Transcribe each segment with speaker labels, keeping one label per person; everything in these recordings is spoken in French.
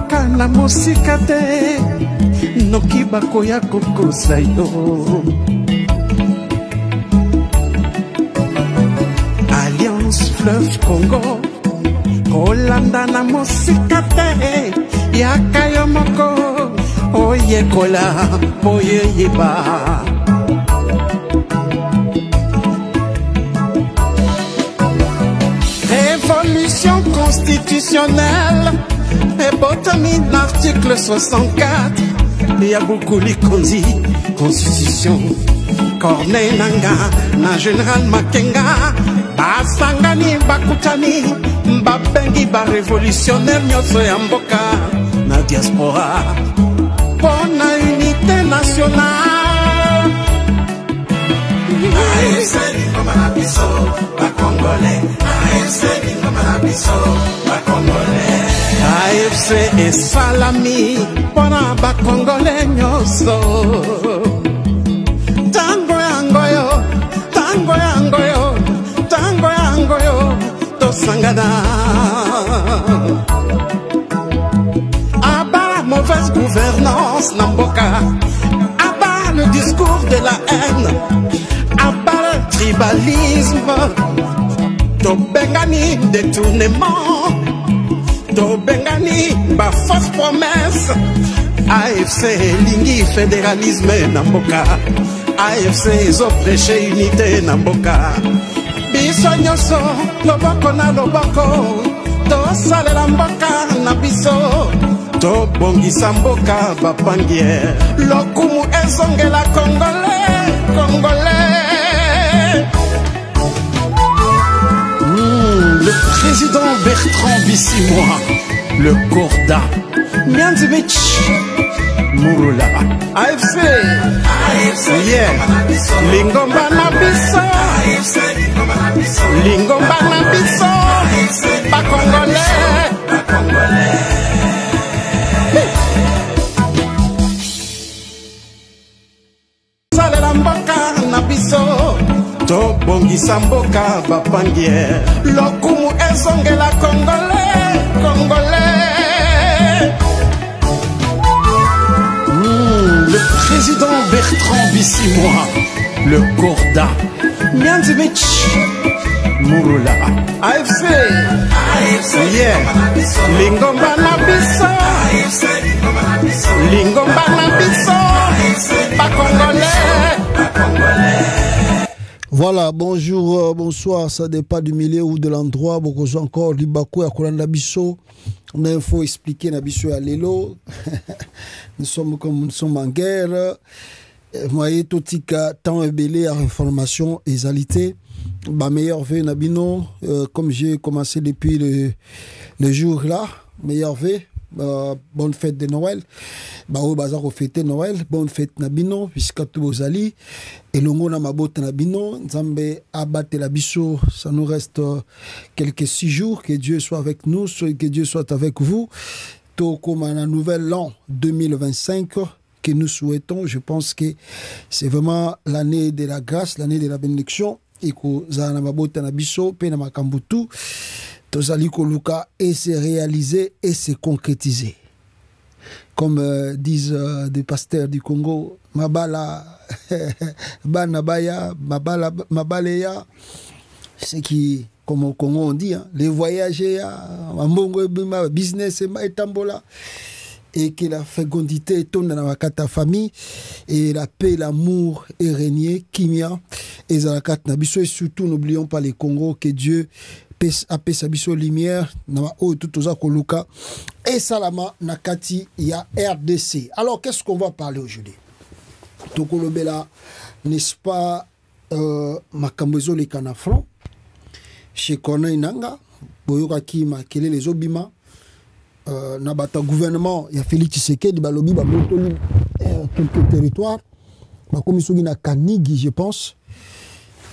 Speaker 1: kana musika te noki bakoya kokosa yo Alliance Fleuve Congo kolanda na musika te yaka yo moko oyekola oyeyeba Révolution constitutionnelle et botamine l'article 64 il y a beaucoup l'ikondi constitution Corneille Nanga na général Makenga basangani bakutani babengi ba révolutionnaire nyoso ya mboka na diaspora pour la unité nationale AFC Lingoma na biso ba Congolais AFC Lingoma na biso ba Congolais AFC et salami pour ba Congolais nyoso tango yangoyo tango yangoyo tango yangoyo to sangada Aba mauvaise gouvernance Namboka Aba le discours de la haine Aba le tribalisme To bengani détournement To bengani ba fausse promesse AFC lingi fédéralisme Namboka AFC ils ont prêché unité Namboka Biso nyoso loboko na loboko To salela mboka na biso To bongisa mboka bapangier Lokumu ezongela Congolais Congolais Le président Bertrand Bissimois Le Corda Mianzimich Murula AFC yeah Lingomba na biso Lingomba na biso Ba Congolais Salela mboka na biso To bongisa mboka bapangier Lokumu ezongela Congolais Congolais Le président Bertrand Bissimois Le Corda Mianzimich Murula AFC yeah Lingomba na biso Lingomba na biso Ba Congolais
Speaker 2: Voilà, bonjour, bonsoir, ça dépend du milieu ou de l'endroit. Beaucoup encore du Bakou à Kolanda Bisso. Mais il faut expliquer Nabisso à Lelo. Nous sommes comme nous sommes en guerre. Moi, totika temps ébélé à information et égalité. Ma meilleure vœu Nabino, comme j'ai commencé depuis le jour là, meilleure vœu. Bonne fête de Noël. Bao bazar fêter Noël. Bonne fête Nabino, puisque tout bozali. Et longo na mabota Nabino. Nzambe abate la biso. Ça nous reste quelques 6 jours. Que Dieu soit avec nous, que Dieu soit avec vous. Tout comme un nouvel an 2025 que nous souhaitons. Je pense que c'est vraiment l'année de la grâce, l'année de la bénédiction. Et que zana mabota Nabiso, pena makambutu. Tozali Koluka et se réaliser et se concrétiser. Comme disent des pasteurs du Congo, Mabala, Banabaya, Mabaleya, c'est qui, comme au Congo on dit, hein, les voyageurs, business et tambola. Et que la fécondité tourne dans la famille et la paix, l'amour est régné, Kimia et Zalakat Nabiso. Et surtout, n'oublions pas les Congos, que Dieu apé sabiso lumière na o tutoza koluka et salama nakati ya RDC. Alors qu'est-ce qu'on va parler aujourd'hui? Tokolobela n'est-ce pas makambezo le kanafron chez Corneille Nanga boyoka ki makele les obima na bata gouvernement ya Félix Tshisekedi balobi ba motoli quelques territoires ba komisogi na Kanigi je pense.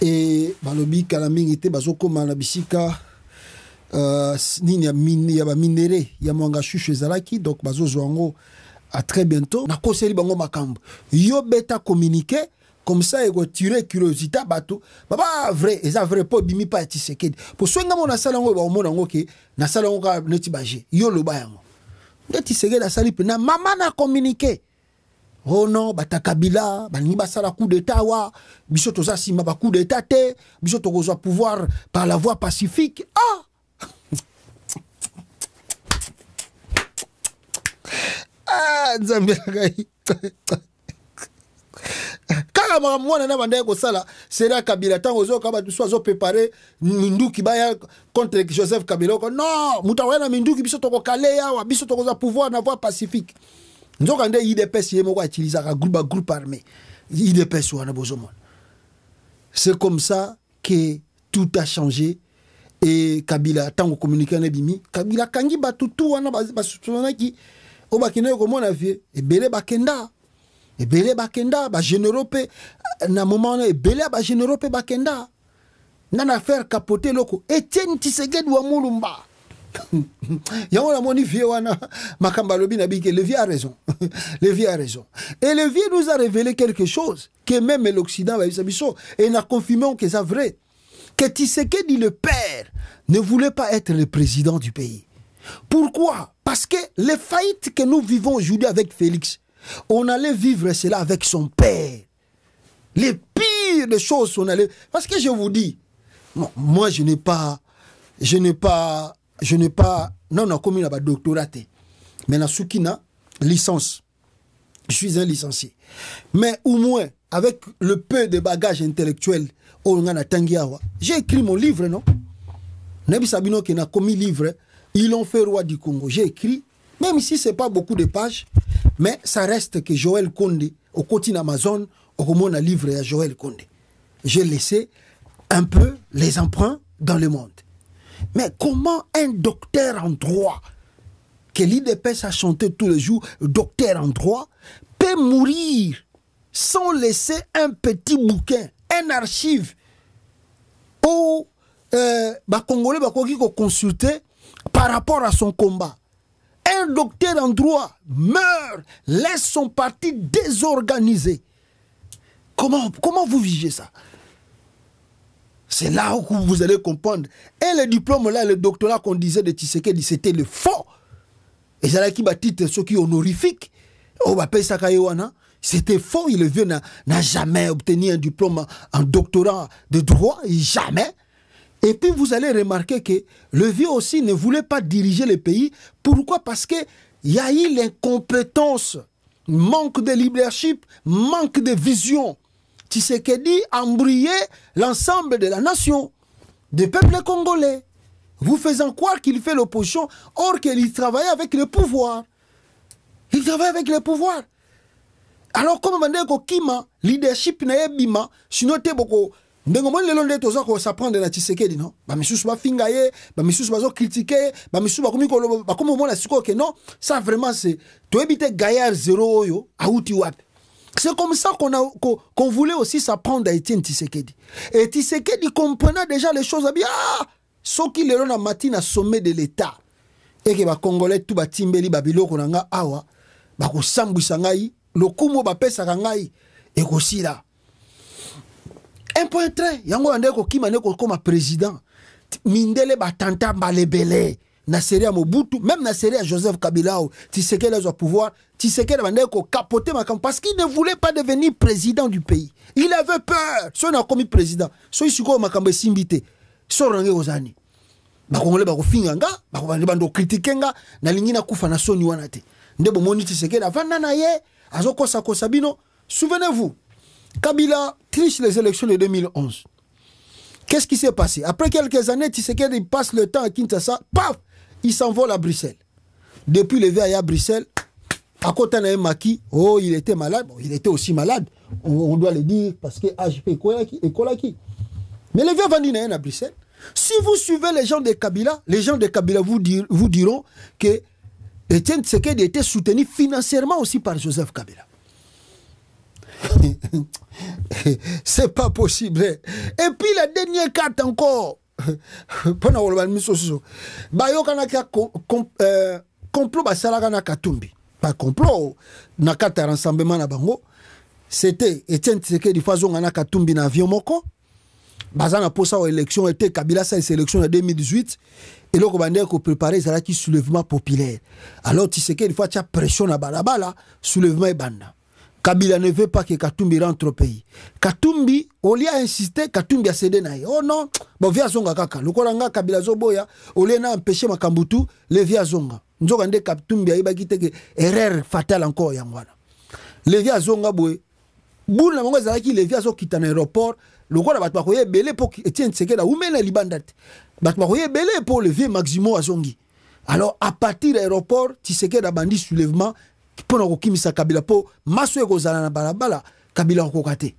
Speaker 2: Et balobi kalamingi te bazoko malabisika nini ya ba minéré ya mwanga chuche zalaki donc bazozo ngo à très bientôt na koseli bango makambo yo beta communiquer comme ça et tirer curiosité bato baba vrai eza vrai po bimi pa Tshisekedi pour soinga mona sala ngo ba mona ngo ke na sala ngo ka neti baje yo lo ba yango nde Tshisekedi asali pe na mama na communiqué. Oh non, bata Kabila, bani basala coup d'état wa, biso toza sima ba coup d'état te, biso tokozwa pouvoir par la voie pacifique. Ah! Ah, Nzambe ngai. Kaka mwana na banda ko sala, sera Kabila tango zo kaba tu zo préparer Minduki baya contre Joseph Kabila. Non, mutawana Minduki biso toko kaleya wa biso tokozwa pouvoir na voie pacifique. Nous avons IDPS utilisé un groupe armé. IDPS wana bozomona. C'est comme ça que tout a changé. Et Kabila, tant qu'on communique en Ebimi, Kabila kangi batutu wana basutuna ki obakine ko mona vie et belé bakenda. Et belé bakenda ba généraux pe na moment et belé ba généraux pe bakenda. Nana faire capoter loko Etienne Tshisekedi wa Mulumba. Yango la moni vie wana makamba lobi na bike le vie a raison. Le vie a raison. Et le vie nous a révélé quelque chose que même l'Occident va biso et n'a confirmé que c'est vrai. Que Tshisekedi le père ne voulait pas être le président du pays. Pourquoi? Parce que les faillites que nous vivons aujourd'hui avec Félix, on allait vivre cela avec son père. Les pires des choses on allait. Parce que je vous dis, non, moi je n'ai pas non, non, comme il a pas doctorat. Mais na soukina, licence. Je suis un licencié. Mais au moins, avec le peu de bagages intellectuels, j'ai écrit mon livre, non? Nebi Sabino qui n'a commis livre, ils l'ont fait roi du Congo. J'ai écrit, même si ce n'est pas beaucoup de pages, mais ça reste que Joël Kondé, au côté d'Amazon, au moment un livre à Joël Kondé. J'ai laissé un peu les emprunts dans le monde. Mais comment un docteur en droit, que l'IDPS a chanté tous les jours, docteur en droit, peut mourir sans laisser un petit bouquin, un archive, où Congolais va consulter par rapport à son combat. Un docteur en droit meurt, laisse son parti désorganisé. Comment vous vivez ça? C'est là où vous allez comprendre. Et le diplôme là, le doctorat qu'on disait de Tshisekedi, c'était le faux. Et c'est là qui va titre ce qui est honorifique. C'était faux. Le vieux n'a jamais obtenu un diplôme en doctorat de droit. Jamais. Et puis vous allez remarquer que le vieux aussi ne voulait pas diriger le pays. Pourquoi? Parce qu'il y a eu l'incompétence, manque de leadership, manque de vision. Tshisekedi a embrouillé l'ensemble de la nation, des peuples congolais, vous faisant croire qu'il fait l'opposition, or qu'il travaille avec le pouvoir. Il travaille avec le pouvoir. Alors, comme on dit Kima, leadership na bima, sinon te boko, ndengomon le londe toza ko s'apprendre na Tshisekedi non, ba misusu ba fingaye, ba misusu ba zo critiquer, ba misusu ba komiko ba comme mona siko que non, ça vraiment c'est to éviter gaillard zéro yo, auti wapi. C'est comme ça qu'on voulait aussi s'apprendre à Etienne Tshisekedi. Et Tshisekedi comprenait déjà les choses. Ah, ce qui le rend à matin à sommet de l'État. Et que les Congolais, tout les timbeli, babilo, konanga, awa, bako sambu sangai, le kumo bape sangai, et aussi là. Un point très, yango andeko kimane comme président. Mindele batanta balebele. Na série à Mobutu, même na série à Joseph Kabila, Tshisekedi a le pouvoir, Tshisekedi a capoté ma campagne parce qu'il ne voulait pas devenir président du pays. Il avait peur. Si on a commis président, si on a commis simbité, si on a commis bakongole bakofinganga, bakobando critiquenga, na lingina kufa na soni wanate. Ndebo moni Tshisekedi avanda na ye, azokosa kosabino. Souvenez-vous, Kabila triche les élections de 2011. Qu'est-ce qui s'est passé? Après quelques années, Tshisekedi passe le temps à Kinshasa, paf, il s'envole à Bruxelles. Depuis le VAI à Bruxelles, à côté de Maki, oh, il était malade. Bon, il était aussi malade, on doit le dire, parce que AGP est Kolaki. Mais le vieux Vandina à Bruxelles, si vous suivez les gens de Kabila vous diront que Etienne Tshisekedi était soutenu financièrement aussi par Joseph Kabila. C'est pas possible. Et puis la dernière carte encore. Complot basalaka na Katumbi. Pas complot na carte rassemblement na bango. C'était Etienne Tshisekedi fazonga na Katumbi na avion moko. Bazana pour ça élection était Kabila sa élection en 2018 et là on ko préparer ça qui soulèvement populaire. Alors tu sais qu'il faut tu pression na balabala soulèvement et banda. Kabila ne veut pas que Katumbi rentre au pays. Katumbi, au lieu d'insister, Katumbi a cédé naïe. Oh non, bon via zonga kaka. Le kolanga Kabila zoboya, au lieu d'empêcher Makambutu, le via zonga. Nzoga nde Katumbi a iba kite que erreur fatale encore yangwana. Le via zonga boy. Boule na mongo zaki le via zo kita na aéroport. Le kola batma koye belé pour Etienne Tshisekedi ou mena libandat. Batma koye belé pour le vieux Maximo Azongi. Alors à partir de l'aéroport, Tshisekedi a bandi soulèvement. Pour kokimisa Kabila po maso ekozala na balabala Kabila kokate.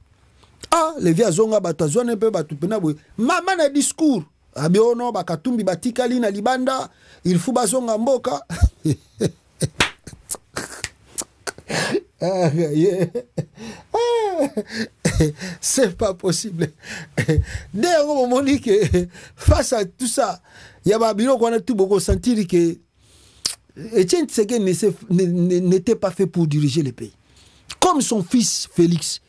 Speaker 2: Ah le via zonga bato zone pe bato pena boy mama na discours abiono bakatumbi batikali na libanda il faut bazonga mboka. C'est pas possible. Dès au moment que face à tout ça, il y a babilo qu'on a tout beaucoup sentir que Etienne Tshisekedi n'était pas fait pour diriger le pays. Comme son fils Félix.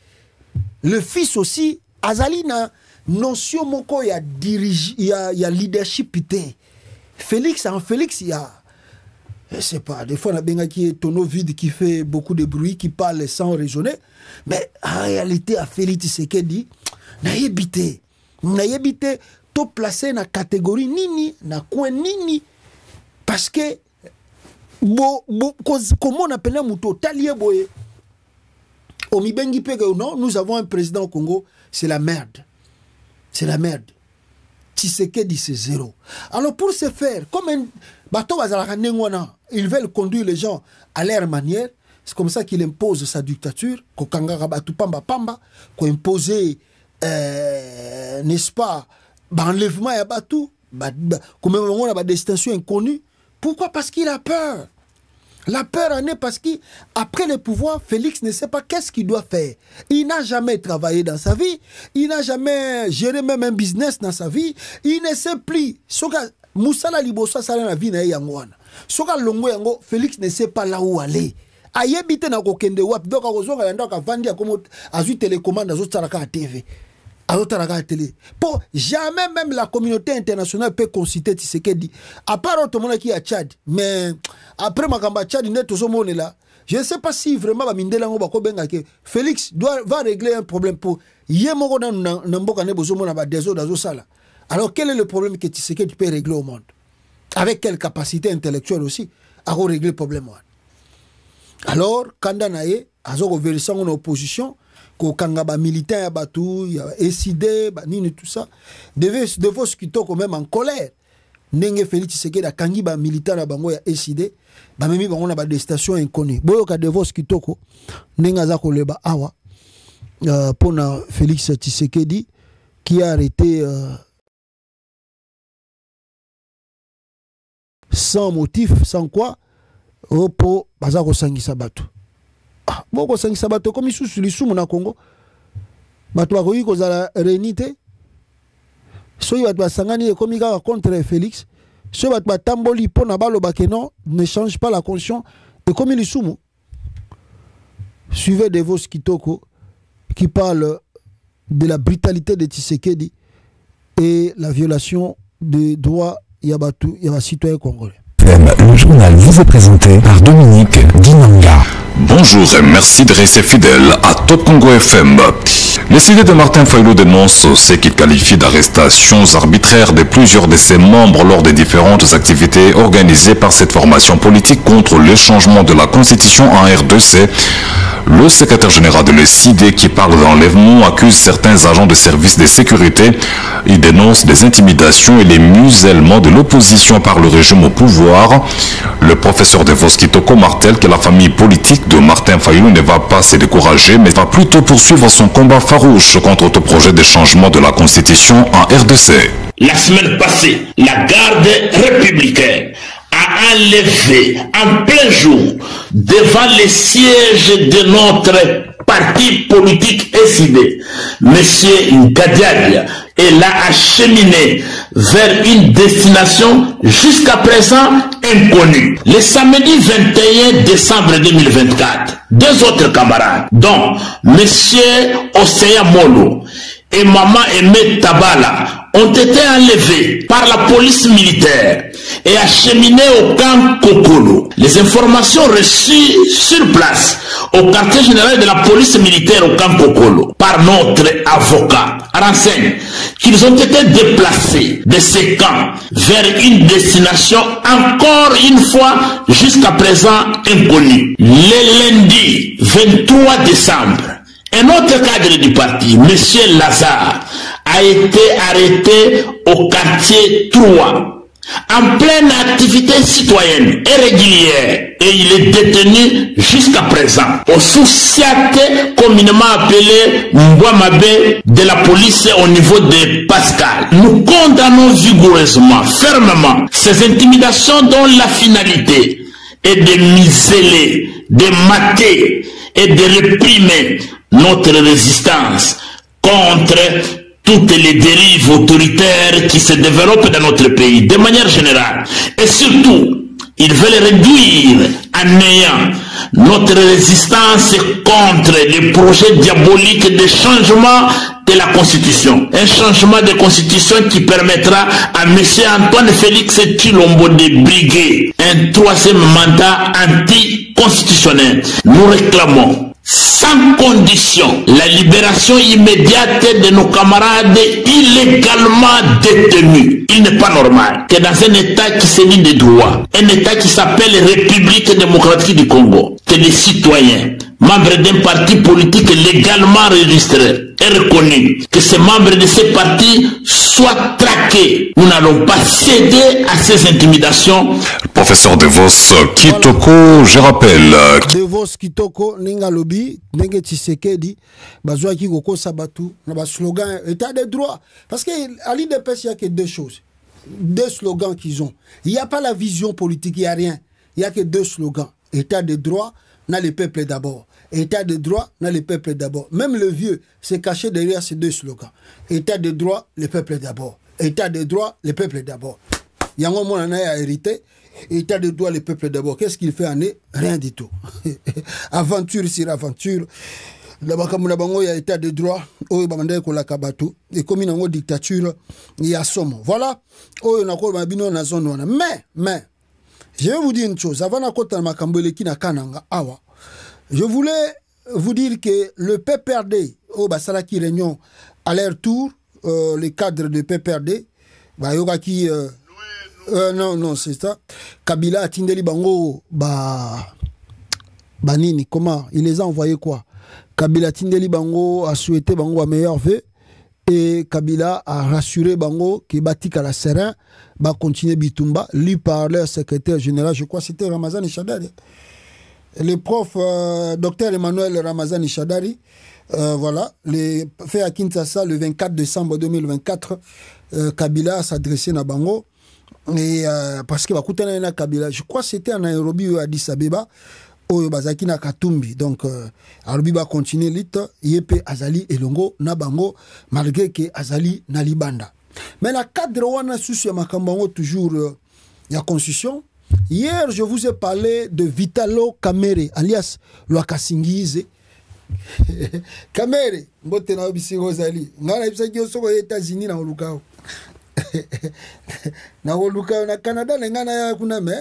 Speaker 2: Le fils aussi, Azali na notion moko ya dirige, il y a leadership pité. Félix, il y a, je sais pas, des fois on a bien qui est tonneau vide qui fait beaucoup de bruit, qui parle sans raisonner. Mais en réalité, à Félix Tshisekedi, n'a évité tout placer na catégorie nini, na coin nini, parce que comment on appelle un mouton talié boye omibengi peke ou non, nous avons un président au Congo, c'est la merde. C'est la merde. Tshisekedi c'est zéro. Alors pour ce faire, comme un bateau ils veulent conduire les gens à leur manière, c'est comme ça qu'il impose sa dictature, qu'on imposer n'est-ce pas, enlèvement à Batou, comme on a des destination inconnue. Pourquoi? Parce qu'il a peur. La peur en est parce qu'après le pouvoir, Félix ne sait pas qu'est-ce qu'il doit faire. Il n'a jamais travaillé dans sa vie. Il n'a jamais géré même un business dans sa vie. Il ne sait plus. Moussala Libosa sala na vie na yangwana. Soka longo yango, Félix ne sait pas là où aller. Ayebite na kokende wap doka kozonga yanda ka vandi akomo azu télécommande azu tsaraka à TV. Télé. Pour jamais même la communauté internationale peut consulter Tshisekedi. À part tout le monde qui est à Tchad. Mais après Makamba Tchad, je ne sais pas si vraiment Félix va régler un problème pour alors quel est le problème que Tshisekedi peut régler au monde? Avec quelle capacité intellectuelle aussi à régler le problème? Alors, quand on a une opposition, Kangaba militant Batou, il y a SID, nini tout ça. De vos skito quand même en colère. Nenge Félix Tshisekedi a kangiba militant na bango ya SID, ba memi bango na ba des stations inconnues. Boyo ka de vos skito ko nenga za ko leba awa pour na Félix Tshisekedi qui a arrêté sans motif, sans quoi pour baza ko sangisa Batou. Boko sangisa bato comme sous lisumu na Congo bato bakoyi kozala réunité soyi bato basangani ekomi kaka contre Félix soyi bato batamboli mpo na baloba ke non ne change pas la conscience ekomi lisumu. Suivez Devos Kitoko qui parle de la brutalité de Tshisekedi et la violation des droits yabatu yaba citoyens congolais.
Speaker 3: Le journal vous est présenté par Dominique Dinanga.
Speaker 4: Bonjour et merci de rester fidèle à Top Congo FM. Les CD de Martin Fayulu dénoncent ce qu'il qualifie d'arrestations arbitraires de plusieurs de ses membres lors des différentes activités organisées par cette formation politique contre le changement de la constitution en RDC. Le secrétaire général de l'ECID qui parle d'enlèvement accuse certains agents de services de sécurité. Il dénonce des intimidations et les musellements de l'opposition par le régime au pouvoir. Le professeur Devos Kitoko martèle que la famille politique de Martin Fayulu ne va pas se décourager, mais va plutôt poursuivre son combat farouche contre tout projet de changement de la constitution en RDC.
Speaker 5: La semaine passée, la garde républicaine a enlevé en plein jour devant les sièges de notre parti politique SID, M. Ngadiadia, et l'a acheminé vers une destination jusqu'à présent inconnue. Le samedi 21 décembre 2024, deux autres camarades, dont M. Osseya Molo et Maman Aimé Tabala ont été enlevés par la police militaire et acheminés au camp Kokolo. Les informations reçues sur place au quartier général de la police militaire au camp Kokolo par notre avocat renseignent qu'ils ont été déplacés de ces camps vers une destination encore une fois jusqu'à présent inconnue. Le lundi 23 décembre, un autre cadre du parti, M. Lazare, a été arrêté au quartier 3, en pleine activité citoyenne et régulière, et il est détenu jusqu'à présent au sous-siate communément appelé Mbouamabe de la police au niveau de Pascal. Nous condamnons vigoureusement, fermement, ces intimidations dont la finalité est de museler, de mater et de réprimer notre résistance contre toutes les dérives autoritaires qui se développent dans notre pays, de manière générale. Et surtout, ils veulent réduire à néant notre résistance contre les projets diaboliques de changement de la Constitution. Un changement de Constitution qui permettra à M. Antoine Félix Tshilombo de briguer un troisième mandat anticonstitutionnel. Nous réclamons sans condition la libération immédiate de nos camarades illégalement détenus. Il n'est pas normal que dans un État qui se dit de droit, un État qui s'appelle République démocratique du Congo, que les citoyens, membres d'un parti politique légalement enregistré et reconnu, que ces membres de ce parti soient traqués. Nous n'allons pas céder à ces intimidations.
Speaker 4: Professeur Devos Kitoko, je rappelle.
Speaker 2: Devos Kitoko, Nengalobi, Nenge Tshisekedi, Bazouaki qui Koko Sabatu, na slogan État de droit. Parce qu'à l'IDPS, il n'y a que deux choses. Deux slogans qu'ils ont. Il n'y a pas la vision politique, il n'y a rien. Il n'y a que deux slogans. État de droit, n'a le peuple d'abord. État de droit, n'a le peuple d'abord. Même le vieux s'est caché derrière ces deux slogans. État de droit, le peuple d'abord. État de droit, le peuple d'abord. Yango mon en a hérité. État de droit, le peuple d'abord. Qu'est-ce qu'il fait en est? Rien du tout. Aventure sur aventure. Là-bas, comme il y a état de droit, il y a et comme il y a une dictature, il y a somme. Voilà. Mais, je vais vous dire une chose. Avant je voulais vous dire que le PPRD, au Basalaki Réunion, à leur tour, les cadres de PPRD, non, c'est ça. Kabila, Tindeli Bango, Banini, comment? Il les a envoyés quoi? Kabila Tindeli Bango a souhaité Bango à meilleur vœu et Kabila a rassuré Bango qui Batika la Serein va continuer Bitumba, lui par leur secrétaire général, je crois que c'était Ramazani Chadari. Le prof docteur Emmanuel Ramazani Chadari, voilà, les fait à Kinshasa le 24 décembre 2024, Kabila s'adressait à Bango. Et parce que Kabila, je crois que c'était en Nairobi ou à Addis Abeba. Bazaki na Katumbi, donc Arubi va continuer lit Yepe Azali Elongo Nabango malgré que Azali Nalibanda. Mais la cadre wana souci makambango toujours la constitution. Hier je vous ai parlé de Vitalo Kamere alias Lwakasingize. Kamere mbote na obisi Rosali ngana bisa kyo soko États-Unis na olukao. Na olukao na Canada ngana ya kuna me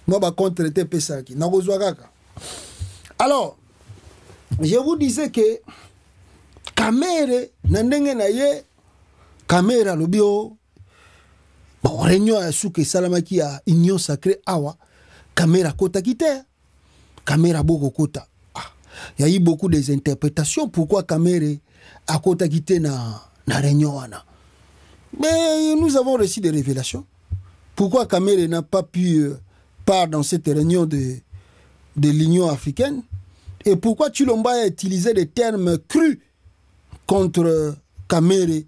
Speaker 2: moi ba contre te pesaki na kozwa kaka. Alors, je vous disais que Kamere, Nandenge Naye, Kamera Lobio, bon, réunion à Souke Salamaki à Union Sacrée Awa, Kamera Kota Kite, Kamera Boko Kota. Il y a eu beaucoup des interprétations pourquoi Kamere a Kota Kite na réunion. Mais nous avons reçu des révélations. Pourquoi Kamere n'a pas pu part dans cette réunion de l'Union africaine et pourquoi Tshilombo a utilisé des termes crus contre Kamere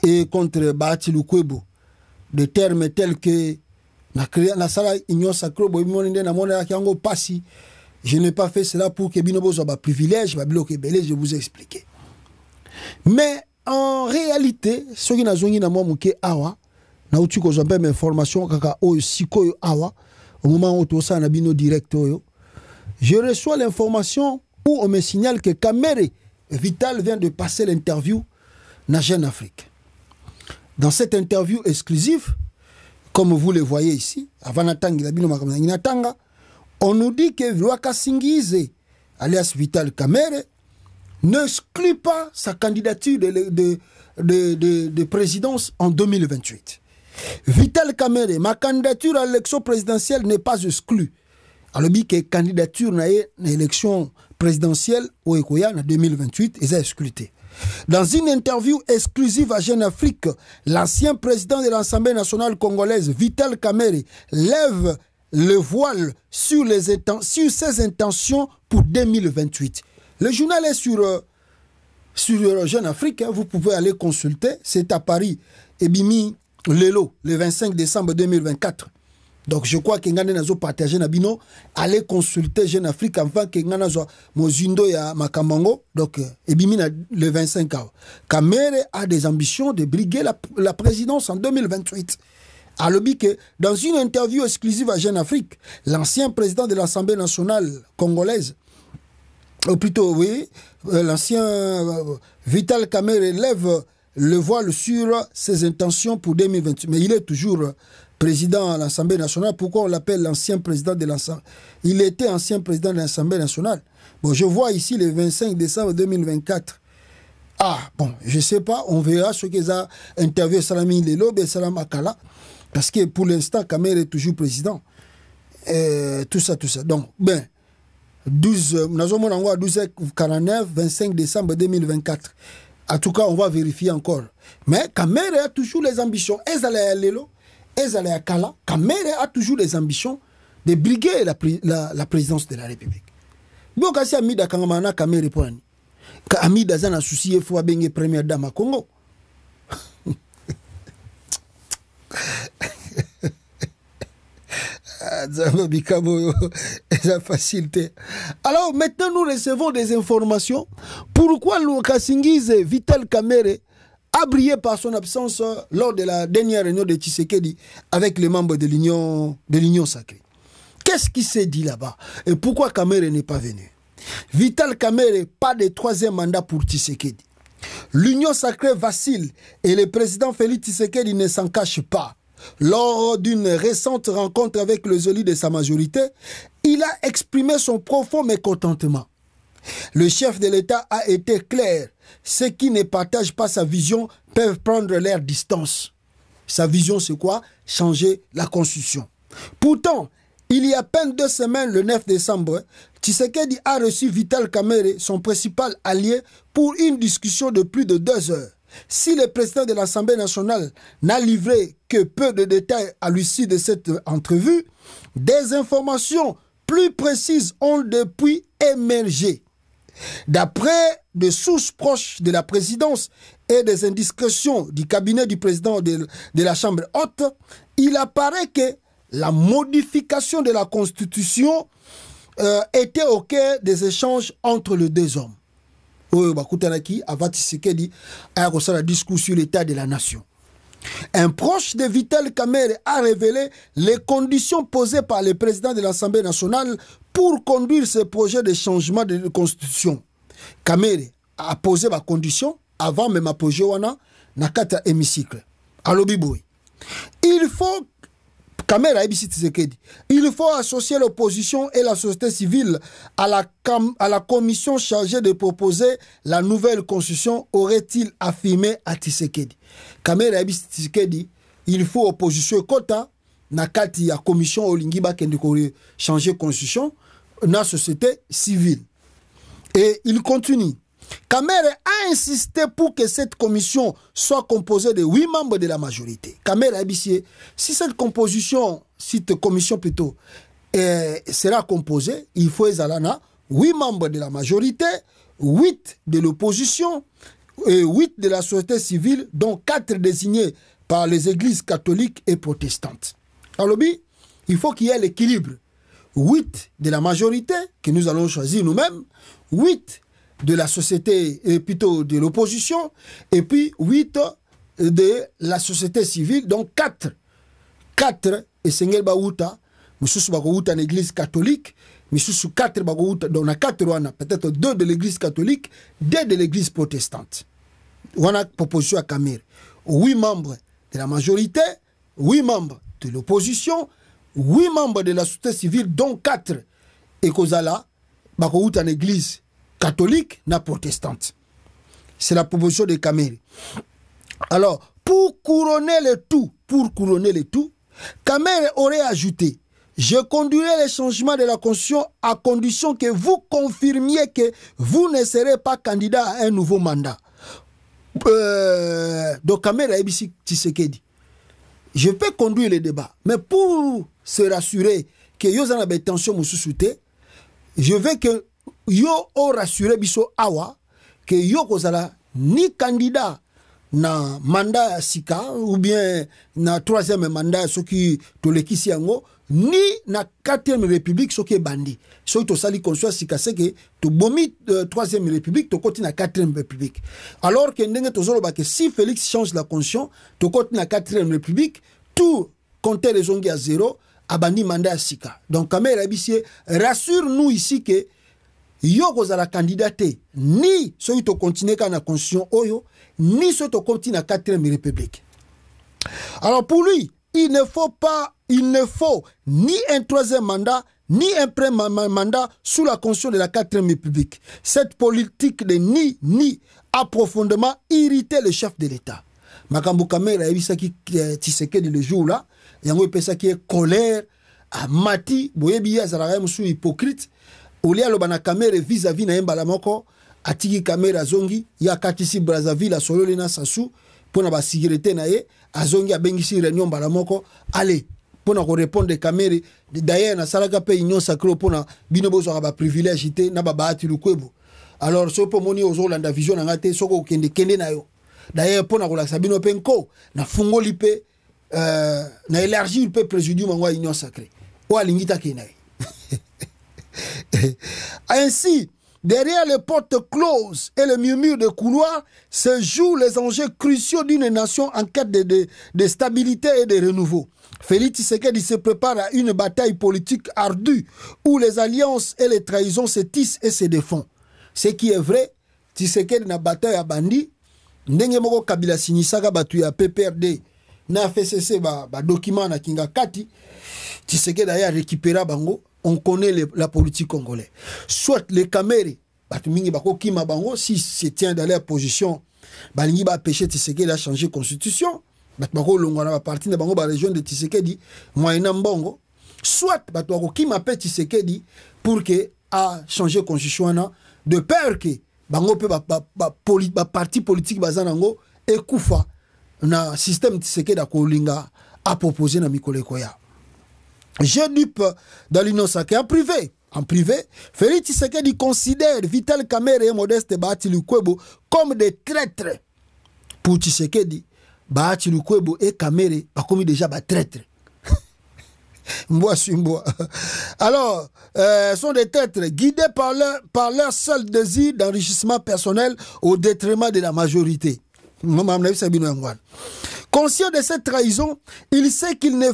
Speaker 2: et contre Bahati Lukwebo, des termes tels que la sala Union sacrée, je n'ai pas fait cela pour que Binobo soit un privilège, je vous ai expliqué. Mais en réalité, ce qui n'a pas na uti ko zombe mes informations kaka o sikoyo awa au moment où tout ça na bino direct je reçois l'information où on me signale que Kamere Vital vient de passer l'interview na Jeune Afrique. Dans cette interview exclusive, comme vous le voyez ici, on nous dit que Lwaka Singize, alias Vital Kamerhe, n'exclut pas sa candidature de présidence en 2028. Vital Kamerhe, ma candidature à l'élection présidentielle n'est pas exclue. Alors, que candidature à l'élection présidentielle au Ekoya en 2028 est exclue. Dans une interview exclusive à Jeune Afrique, l'ancien président de l'Assemblée nationale congolaise, Vital Kamerhe, lève le voile sur ses intentions pour 2028. Le journal est sur Jeune Afrique, hein, vous pouvez aller consulter, c'est à Paris, Ebimi Lelo, le 25 décembre 2024. Donc je crois que ngane nazo partager na bino, allez consulter Jeune Afrique avant que ngana zo mozindo ya Makamango. Donc ebimi le 25 ans. Kamerhe a des ambitions de briguer la présidence en 2028. À l'objet que dans une interview exclusive à Jeune Afrique, l'ancien président de l'Assemblée nationale congolaise, ou plutôt oui, l'ancien Vital Kamerhe lève le voile sur ses intentions pour 2028. Mais il est toujours président à l'Assemblée nationale. Pourquoi on l'appelle l'ancien président de l'Assemblée? Il était ancien président de l'Assemblée nationale. Bon, je vois ici le 25 décembre 2024. Ah, bon, je ne sais pas, on verra ce qu'ils ont interviewé Salami Lelo et Salam Akala. Parce que pour l'instant, Kamerhe est toujours président. Tout ça. Donc, ben, 12h49, 25 décembre 2024. En tout cas, on va vérifier encore. Mais Kamerhe a toujours les ambitions. Ezalaya Lelo, Ezalaya Kala, Kamerhe a toujours les ambitions de briguer la présidence de la République. Bon, quand c'est Amida Kangamana Kamerhe Poani, Amida Zana souci, il faut abengue première dame à Congo. La facilité. Alors maintenant nous recevons des informations. Pourquoi Lwaka Singize Vital Kamerhe a brillé par son absence lors de la dernière réunion de Tshisekedi avec les membres de l'Union sacrée? Qu'est-ce qui s'est dit là-bas? Et pourquoi Kamerhe n'est pas venu? Vital Kamerhe, pas de troisième mandat pour Tshisekedi. L'Union sacrée vacille et le président Félix Tshisekedi ne s'en cache pas. Lors d'une récente rencontre avec les élus de sa majorité, il a exprimé son profond mécontentement. Le chef de l'État a été clair. Ceux qui ne partagent pas sa vision peuvent prendre leur distance. Sa vision, c'est quoi? Changer la Constitution. Pourtant, il y a à peine 2 semaines, le 9 décembre, Tshisekedi a reçu Vital Kamerhe, son principal allié, pour une discussion de plus de 2 heures. Si le président de l'Assemblée nationale n'a livré que peu de détails à l'issue de cette entrevue, des informations plus précises ont depuis émergé. D'après des sources proches de la présidence et des indiscrétions du cabinet du président de la Chambre haute, il apparaît que la modification de la Constitution était au cœur des échanges entre les deux hommes. Un discours sur l'état de la nation. Un proche de Vital Kamerhe a révélé les conditions posées par le président de l'Assemblée nationale pour conduire ce projet de changement de constitution. Kamerhe a posé ma condition avant même apogée wana nakata hémicycle. Alobiboui. Il faut associer l'opposition et la société civile à la commission chargée de proposer la nouvelle constitution, aurait-il affirmé à Tshisekedi. Kamerhe Tshisekedi, il faut opposition kota nakati ya commission olingiba kende ko changer constitution na société civile. Et il continue. Kamerhe a insisté pour que cette commission soit composée de 8 membres de la majorité. Kamerhe a dit, si cette composition, cette commission plutôt, sera composée, il faut 8 membres de la majorité, 8 de l'opposition, et 8 de la société civile, dont 4 désignés par les églises catholiques et protestantes. Alors, il faut qu'il y ait l'équilibre. 8 de la majorité, que nous allons choisir nous-mêmes, 8 de la société, et plutôt de l'opposition, et puis 8 de la société civile, donc 4 et Sengel Baouta, Moussous Baouta en église catholique, Moussous 4 Baouta, donc on a 4 peut-être 2 de l'église catholique, 2 de l'église protestante. On a proposition à Kamere. 8 membres de la majorité, 8 membres de l'opposition, 8 membres de la société civile, dont 4 et Kozala, Bakout en église catholique, na protestante. C'est la proposition de Kamere. Alors, pour couronner le tout, Kamere aurait ajouté: je conduirai les changements de la Constitution à condition que vous confirmiez que vous ne serez pas candidat à un nouveau mandat. Donc Kamere a dit Tshisekedi: je peux conduire le débat, mais pour se rassurer que yo zana be tension mususute, je veux que yo o rassurer biso awa que yo kozala ni candidat na mandat sika ou bien na 3e mandat soki tolekisi yango, ni na 4e république soki bandi soki to sali consoi sika seke to bomi 3e république to koti na 4e république, alors que ndenge tozolo ba que si Félix change la constitution to koti na 4e république, tout compter les ongi à 0 abandi mandat sika. Donc Kamere Abisie rassure-nous ici que yo kozala candidaté ni soki to continuer ka na constitution oyo, ni soki to koti na 4e république. Alors pour lui, il ne faut ni un 3e mandat, ni un premier mandat sous la constitution de la 4e République. Cette politique de ni a profondément irrité le chef de l'État. Makambo Kamere a vu qui Tshisekedi le jour là, yango pesa qui est colère, a mati, boyebi ya zara musu hypocrite, olia lo bana Kamere vis-à-vis na mbala moko, atiki Kamere azongi, ya katisi Brazzaville a sololi na sasu, pona ba sécurité na ye, azongi a bengisi réunion mbala moko, allez, pona ko répondre de Kamere, d'ailleurs na salaka pe union sacrée pona bino bozo ba privilège ité na ba baati lukwebo. Alors so po moni ozolanda vision na ngate soko kende na yo. D'ailleurs pona ko la sabino penko na fungoli pe na élargir pe présidium ngwa union sacrée. O alingita kenai. Ainsi, derrière les portes closes et le murmure de couloirs se jouent les enjeux cruciaux d'une nation en quête de stabilité et de renouveau. Félix Tshisekedi se prépare à une bataille politique ardue où les alliances et les trahisons se tissent et se défendent. Ce qui est vrai, Tshisekedi na bataille à bandi, ndenge moko Kabila sinisaka batu ya PPRD na FCC ba document na kinga kati, Tshisekedi a récupéré bango. On connaît la politique congolaise. Soit les Kamere, batumingi bako kima bango, si se tient dans leur position, balingi ba péché Tshisekedi a changé constitution, bako longwana ba parti de bango ba région de Tshisekedi, moyena mbongo, soit bako kima pe Tshisekedi pour que a changé constitution de peur que bango pe ba parti politique bazanango ekufa na système Tshisekedi a kolinga a proposé na mikolo koya. Je dupe dans l'union sacrée en privé, Félix Tshisekedi considère Vital Kamere et Modeste Bahati Lukwebo comme des traîtres. Pour Tshisekedi, Bahati Lukwebo et Kamere ont commis déjà des traîtres. Alors, sont des traîtres guidés par leur seul désir d'enrichissement personnel au détriment de la majorité. Conscient de cette trahison, il sait qu'il ne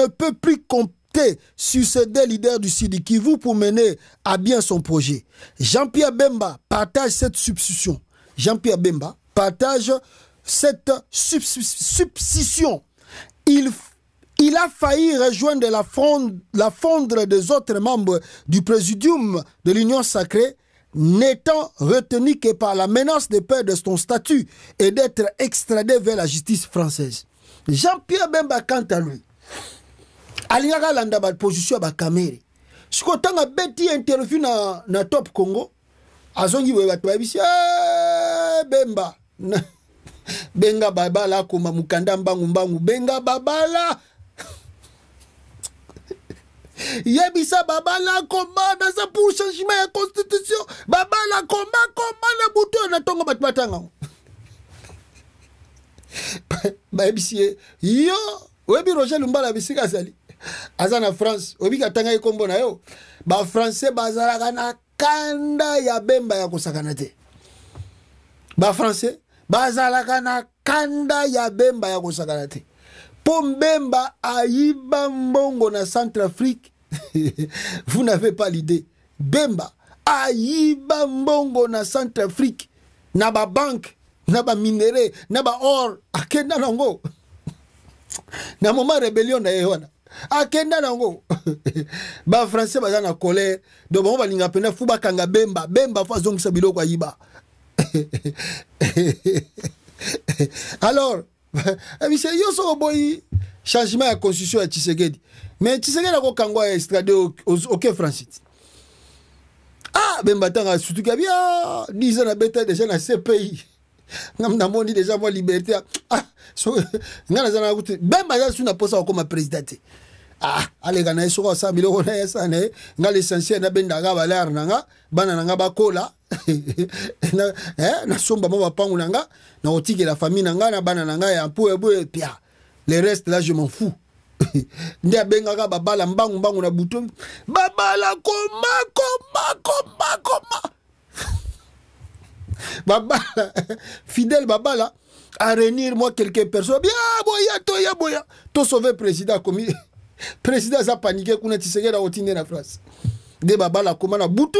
Speaker 2: peut plus compter sur ces deux leaders du Sud Kivu pour mener à bien son projet. Jean-Pierre Bemba partage cette substitution. Jean-Pierre Bemba partage cette substitution. Il a failli rejoindre la fondre des autres membres du présidium de l'Union sacrée, n'étant retenu que par la menace de perdre de son statut et d'être extradé vers la justice française. Jean-Pierre Bemba, quant à lui, alingaka landa ba position ba Kamere. Siko tanga beti interview na Top Congo, azongi we batu babisi Bemba. Benga babala kuma mukanda mbangu benga babala. Yebisa babala combat dans sa pour changement de la constitution. Babala combat le bouton na tongo batanga. Babisi yo webi Roger Lumbala bisika sali. Azana France, obi katanga ikombo na yo. Ba français bazalaka na kanda ya Bemba ya kosakana te. Ba français bazalaka na kanda ya Bemba ya kosakana te. Pombemba ayiba mbongo na Centrafrique. Vous n'avez pas l'idée. Bemba ayiba mbongo na Centrafrique. Na ba banque na ba minéraux na ba or akenda nango na moment rébellion na yewana akenda nango ba français baza na colère donc bon balinga pena fu bakanga bemba fa zongisa biloko ayiba alors monsieur yoso boy changement de constitution à Tshisekedi mais Tshisekedi ko kangwa extradé au français ah bemba tanga surtout que bien 10 ans na beta déjà na CPI ngam na moni déjà moi liberté ah so ngana zana kuti bemba ya suna posa comme président ah allez gana so ko sa biloko na yesa ne ngal essentiel na benda ga balar nanga bana nanga bakola na somba mo bapangu nanga na otiki la famille nanga na bana nanga ya mpo ebo pia le reste là je m'en fous ndia benga ga babala mbangu na buto babala koma babala fidèle babala à réunir moi quelques personnes bien boya to sauver président comme président a paniqué kuna Tshisekedi a otine na France de babala koma na butu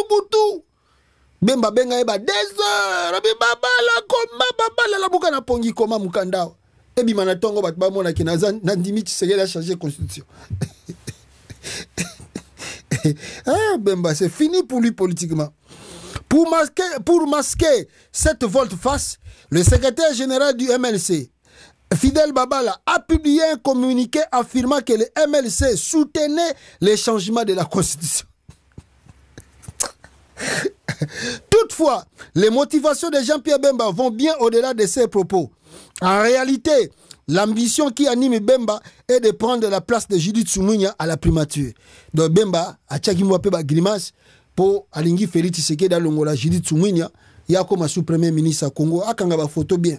Speaker 2: bemba benga eba 2 heures be babala la buka na pongi koma mukandao ebi manatongo bat ba mona kinaza na ndimi Tshisekedi a changer constitution ah bemba c'est fini pour lui politiquement. Pour masquer cette volte-face, le secrétaire général du MLC, Fidel Babala, a publié un communiqué affirmant que le MLC soutenait les changements de la Constitution. Toutefois, les motivations de Jean-Pierre Bemba vont bien au-delà de ces propos. En réalité, l'ambition qui anime Bemba est de prendre la place de Judith Sumunja à la primature. Donc Bemba a tchaki mwape ba grimace pour alingi Félix Tshisekedi longola Judith Sumunja ya comme sous-premier ministre à Congo akanga ba photo bien.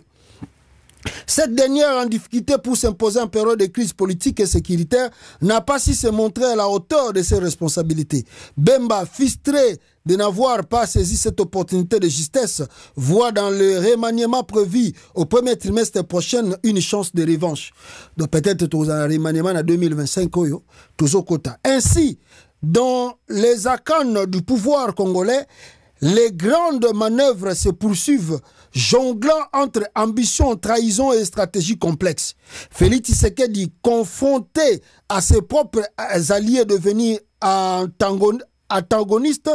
Speaker 2: Cette dernière en difficulté pour s'imposer en période de crise politique et sécuritaire n'a pas su se montrer à la hauteur de ses responsabilités. Bemba, frustré de n'avoir pas saisi cette opportunité de justesse, voit dans le remaniement prévu au premier trimestre prochain une chance de revanche. Donc peut-être tout un remaniement en 2025 toujours quota. Ainsi, dans les arcanes du pouvoir congolais, les grandes manœuvres se poursuivent, jonglant entre ambition, trahison et stratégie complexe. Félix Tshisekedi, confronté à ses propres alliés devenus antagonistes,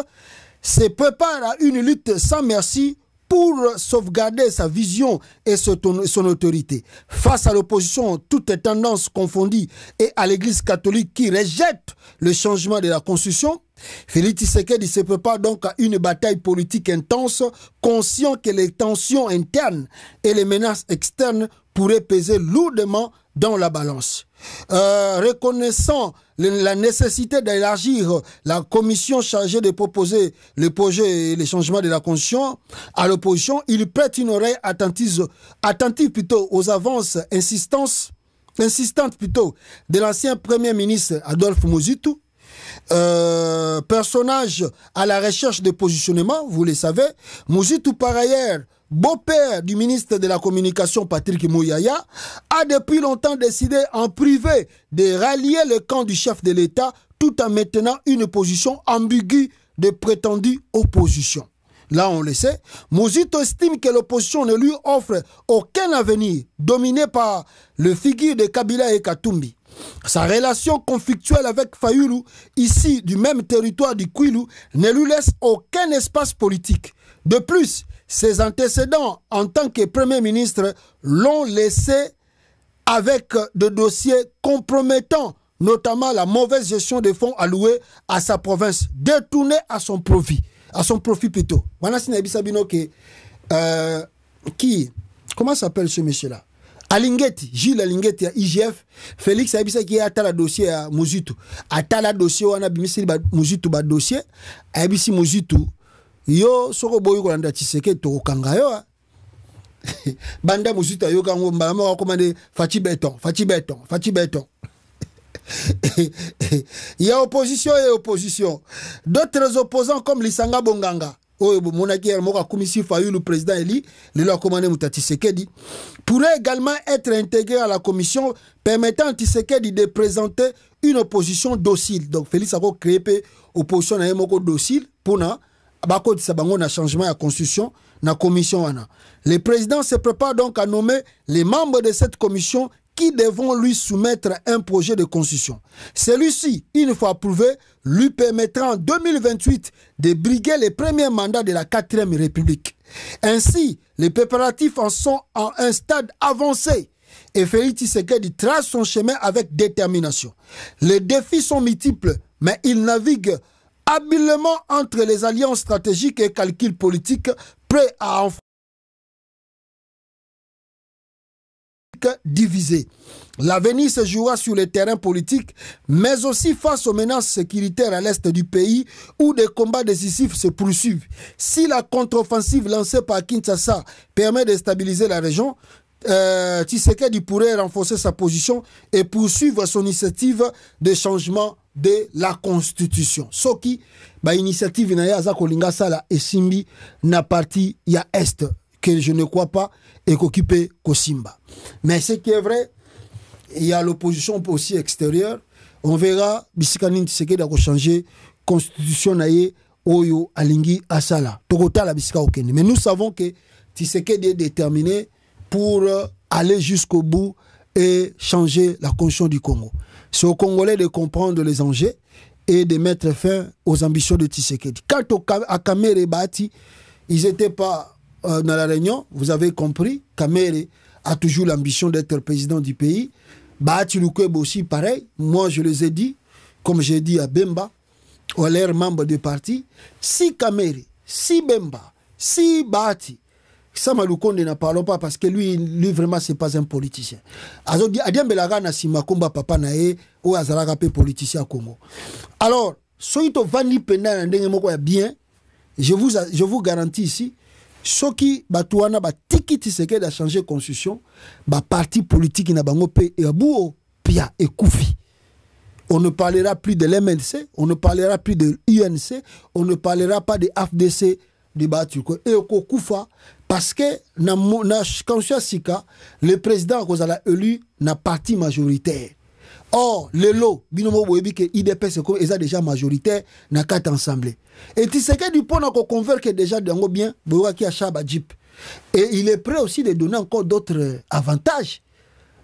Speaker 2: se prépare à une lutte sans merci pour sauvegarder sa vision et son autorité. Face à l'opposition, toutes les tendances confondues, et à l'Église catholique qui rejette le changement de la Constitution, Félix Tshisekedi se prépare donc à une bataille politique intense, conscient que les tensions internes et les menaces externes pourraient peser lourdement dans la balance. Reconnaissant la nécessité d'élargir la commission chargée de proposer le projet et les changements de la Constitution à l'opposition, il prête une oreille attentive plutôt aux avances insistantes plutôt de l'ancien Premier ministre Adolphe Muzitu, personnage à la recherche de positionnement, vous le savez. Muzitu, par ailleurs, beau-père du ministre de la Communication Patrick Mouyaya, a depuis longtemps décidé en privé de rallier le camp du chef de l'État tout en maintenant une position ambiguë de prétendue opposition. Là, on le sait, Muzitu estime que l'opposition ne lui offre aucun avenir, dominé par le figure de Kabila et Katumbi. Sa relation conflictuelle avec Fayulu, ici du même territoire du Kwilu, ne lui laisse aucun espace politique. De plus, ses antécédents en tant que Premier ministre l'ont laissé avec des dossiers compromettants, notamment la mauvaise gestion des fonds alloués à sa province, détournés à son profit. À son profit plutôt. Comment s'appelle ce monsieur-là? Alingeti, Gilles Alingeti à IGF, Félix Abissa qui a le dossier à Muzitu. A le dossier, on a bimisi Muzitu ba dossier, Abissi Muzitu, yo soko boyo ko landa Tshisekedi to kangayo. Banda Muzitu yo kango mbala wa commandé Fati Béton. Il y a opposition et opposition. D'autres opposants comme Lisanga Bonganga, le président Eli, le commandé Tshisekedi, pourrait également être intégré à la commission permettant à Tshisekedi de présenter une opposition docile. Donc Félix a créé une opposition docile pour bako sabango na changement à constitution na commission wana. Le président se prépare donc à nommer les membres de cette commission qui devront lui soumettre un projet de constitution. Celui-ci, une fois approuvé, lui permettra en 2028 de briguer les premiers mandats de la 4e République. Ainsi, les préparatifs en sont à un stade avancé et Félix Tshisekedi trace son chemin avec détermination. Les défis sont multiples, mais il navigue habilement entre les alliances stratégiques et calculs politiques prêts à en divisé. L'avenir se jouera sur le terrain politique, mais aussi face aux menaces sécuritaires à l'est du pays où des combats décisifs se poursuivent. Si la contre-offensive lancée par Kinshasa permet de stabiliser la région, Tshisekedi pourrait renforcer sa position et poursuivre son initiative de changement de la constitution. Soki, ba initiative na ya za kolinga sala esimbi na parti ya est que je ne crois pas et qu'occupé Kosimba. Mais ce qui est vrai, il y a l'opposition aussi extérieure. On verra Bisikanin Tshisekedi a changer constitution naie oyo alingi asala. Tokota la bisika okene. Mais nous savons que Tshisekedi est déterminé pour aller jusqu'au bout et changer la constitution du Congo. C'est aux Congolais de comprendre les enjeux et de mettre fin aux ambitions de Tshisekedi. Quant à Kamere Bati, ils n'étaient pas dans la réunion, vous avez compris, Kamere a toujours l'ambition d'être président du pays. Bahati Lukwebo aussi pareil. Moi, je les ai dit, comme j'ai dit à Bemba, ou à l'air membre du parti, si Kamere, si Bemba, si Bahati, Sama Lukonde n'en parlons pas parce que lui vraiment, c'est pas un politicien. Adiam Belaga na Simakomba papa nae, ou Azaraga pe politicien à Congo. Alors, soito vani pena n'endenge bien, je vous garantis ici, ceux qui batouana ba tiki Tshisekedi a changé constitution, ba parti politique na bango pe et abou pia et koufi. On ne parlera plus de l'MLC, on ne parlera plus de l'UNC, on ne parlera pas de FDC de Batuko et au koufa parce que na conscience sika le président a élu na parti majoritaire. Or, le lot, binomo boyebi que IDPS est déjà majoritaire na 4 assemblées. Et Tshisekedi pona ko convaincre déjà dango bien, boyoka ki achaba jeep. Et il est prêt aussi de donner encore d'autres avantages.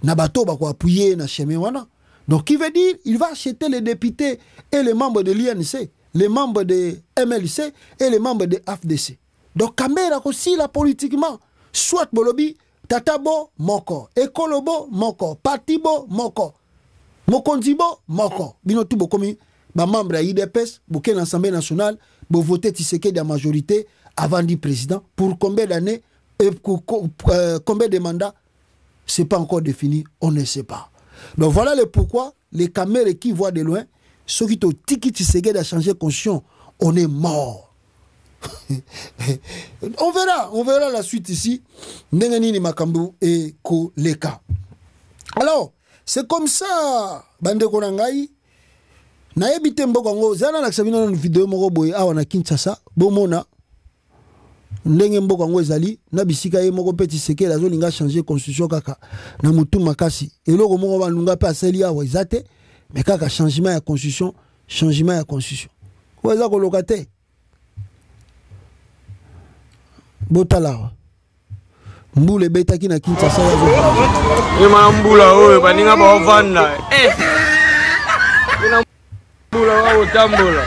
Speaker 2: Na bato ba ko appuyer na chemin wana. Donc qui veut dire il va acheter les députés et les membres de l'INC, les membres de MLC et les membres de FDC. Donc Kamera aussi là politiquement, soit bolobi tatabo moko, ekolobo moko, partibo moko. Mokondibo moko bino tout bokomi ba membre IDPS boké l'Assemblée nationale bo voter Tshisekedi à majorité avant du président pour combien d'années et combien de mandats c'est pas encore défini, on ne sait pas. Donc voilà le pourquoi les caméras qui voient de loin ceux qui ont tiki Tshisekedi a changé conscience, on est mort. on verra la suite ici. Ndenganini makambu et koleka. Alors c'est comme ça, bande konangai. Na ebite mboko ngo zana na sabino na vidéo moko boye awa na Kinshasa, bomona ndenge mboko ngo ezali na bisika ye moko petit seke la zolinga changer constitution kaka na mutu makasi. Eloko moko balunga pe aseli awa izate, mais kaka changement ya constitution. Ko eza ko lokate. Botala. Mbule beta kina Kinshasa ya
Speaker 6: mana mbula oyo baninga ba ovanda ina mbula wa utambola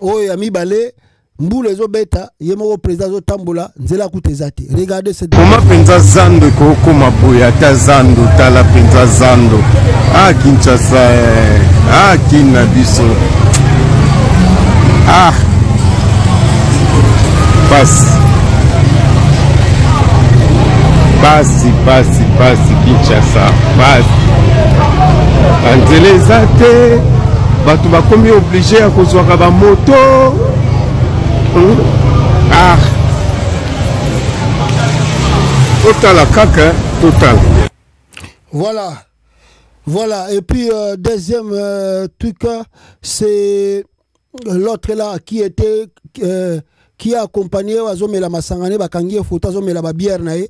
Speaker 2: Oyo ami balé mbule zo beta yemo président zo tambola nzela kutezate. Regardez cette
Speaker 7: comment penza zando koko maboya ta zando tala penza zando Kinshasa kina biso basi Kinshasa basi anzelezate batu bakomi obligé à kozwaka ba moto total kaka total.
Speaker 2: Voilà Voilà, et puis deuxième truc, c'est l'autre là qui était qui a accompagné Azomela Masangane bakangi photo Azomela ba bière na ye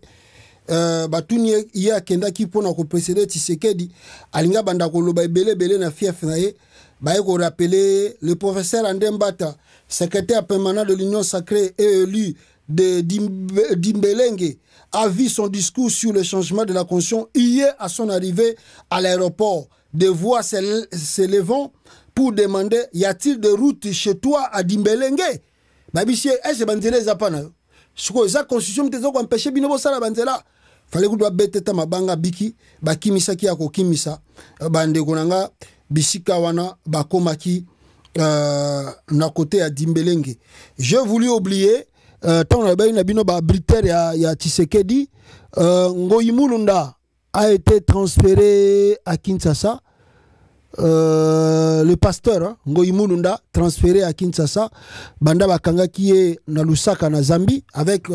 Speaker 2: batuni ya kenda ki pona ko précéder Tshisekedi alinga banda ko loba belé na fief na ye ba ko rappeler le professeur Andembata, secrétaire permanent de l'Union sacrée et élu de Dimbelenge, a vu son discours sur le changement de la constitution hier à son arrivée à l'aéroport. Des voix s'élevant pour demander y a-t-il de route chez toi à Dimbelenge? Babisie, est-ce que banzela zapana? Ce que la constitution te zo empêcher bino sala banzela. Fallait que doit beteta mabanga biki bakimisa ki akokimisa bande konanga bisika wana bakomaki na côté à Dimbelenge. J'ai voulu oublier tant na baina bino ba britaire ya Tshisekedi Ngoyi Mulunda a été transféré à Kinshasa. Le pasteur Ngoyi Mulunda transféré à Kinshasa, banda bakanga qui est na Lusaka na Zambie avec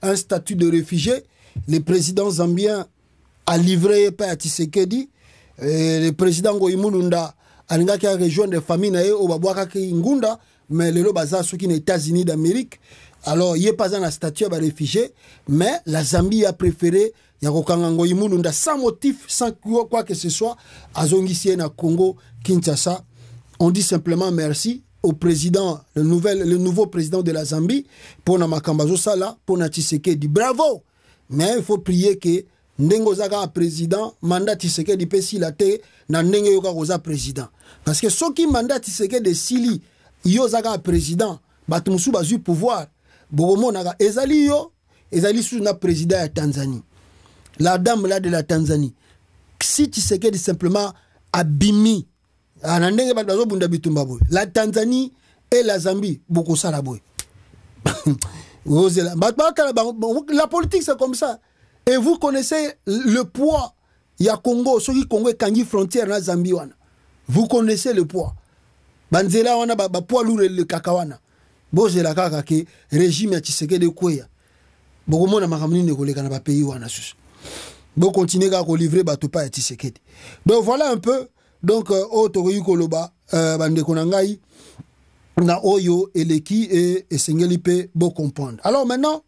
Speaker 2: un statut de réfugié. Le président zambien a livré par Tshisekedi. Le président Ngoyi Mulunda alinga qui a rejoint des familles na au babwaka ki ngunda, mais le baza soki na États-Unis d'Amérique. Alors il est pas un statut de réfugié, mais la Zambie a préféré Yakokanga Ngoyi Mulunda sans motif, sans quoi que ce soit, à Zongisie na Congo, Kinshasa. On dit simplement merci au président, le nouveau président de la Zambie, pour na Makambazo Sala, pour na Tshisekedi. Bravo! Mais il faut prier que Ndengo Zaga président, mandat Tshisekedi pesi la te, na Ndenge Yoka Rosa président. Parce que ceux qui mandat Tshisekedi de Sili, Yo Zaga président, Batumusu bazu pouvoir, Bogomo naga ezali yo, ezali sous na président à Tanzanie. La dame là de la Tanzanie. Si Tshisekedi simplement abimi, la Tanzanie et la Zambie, beaucoup ça la boue. La politique c'est comme ça. Et vous connaissez le poids. Il y a Congo, ceux qui Congo kangi frontière na Zambie wana. Vous connaissez le poids. Banzela wana ba poids lourd le kakawana. Bozela kaka ke régime ya Tshisekedi kweya. Beaucoup mona makamuni ne koleka na ba pays wana susu. Bon continuer à livrer bateau pas Tshisekedi. Donc voilà un peu. Donc Otoyi Koloba bande konangai na oyo eleki et sengelipe bon comprendre. Alors maintenant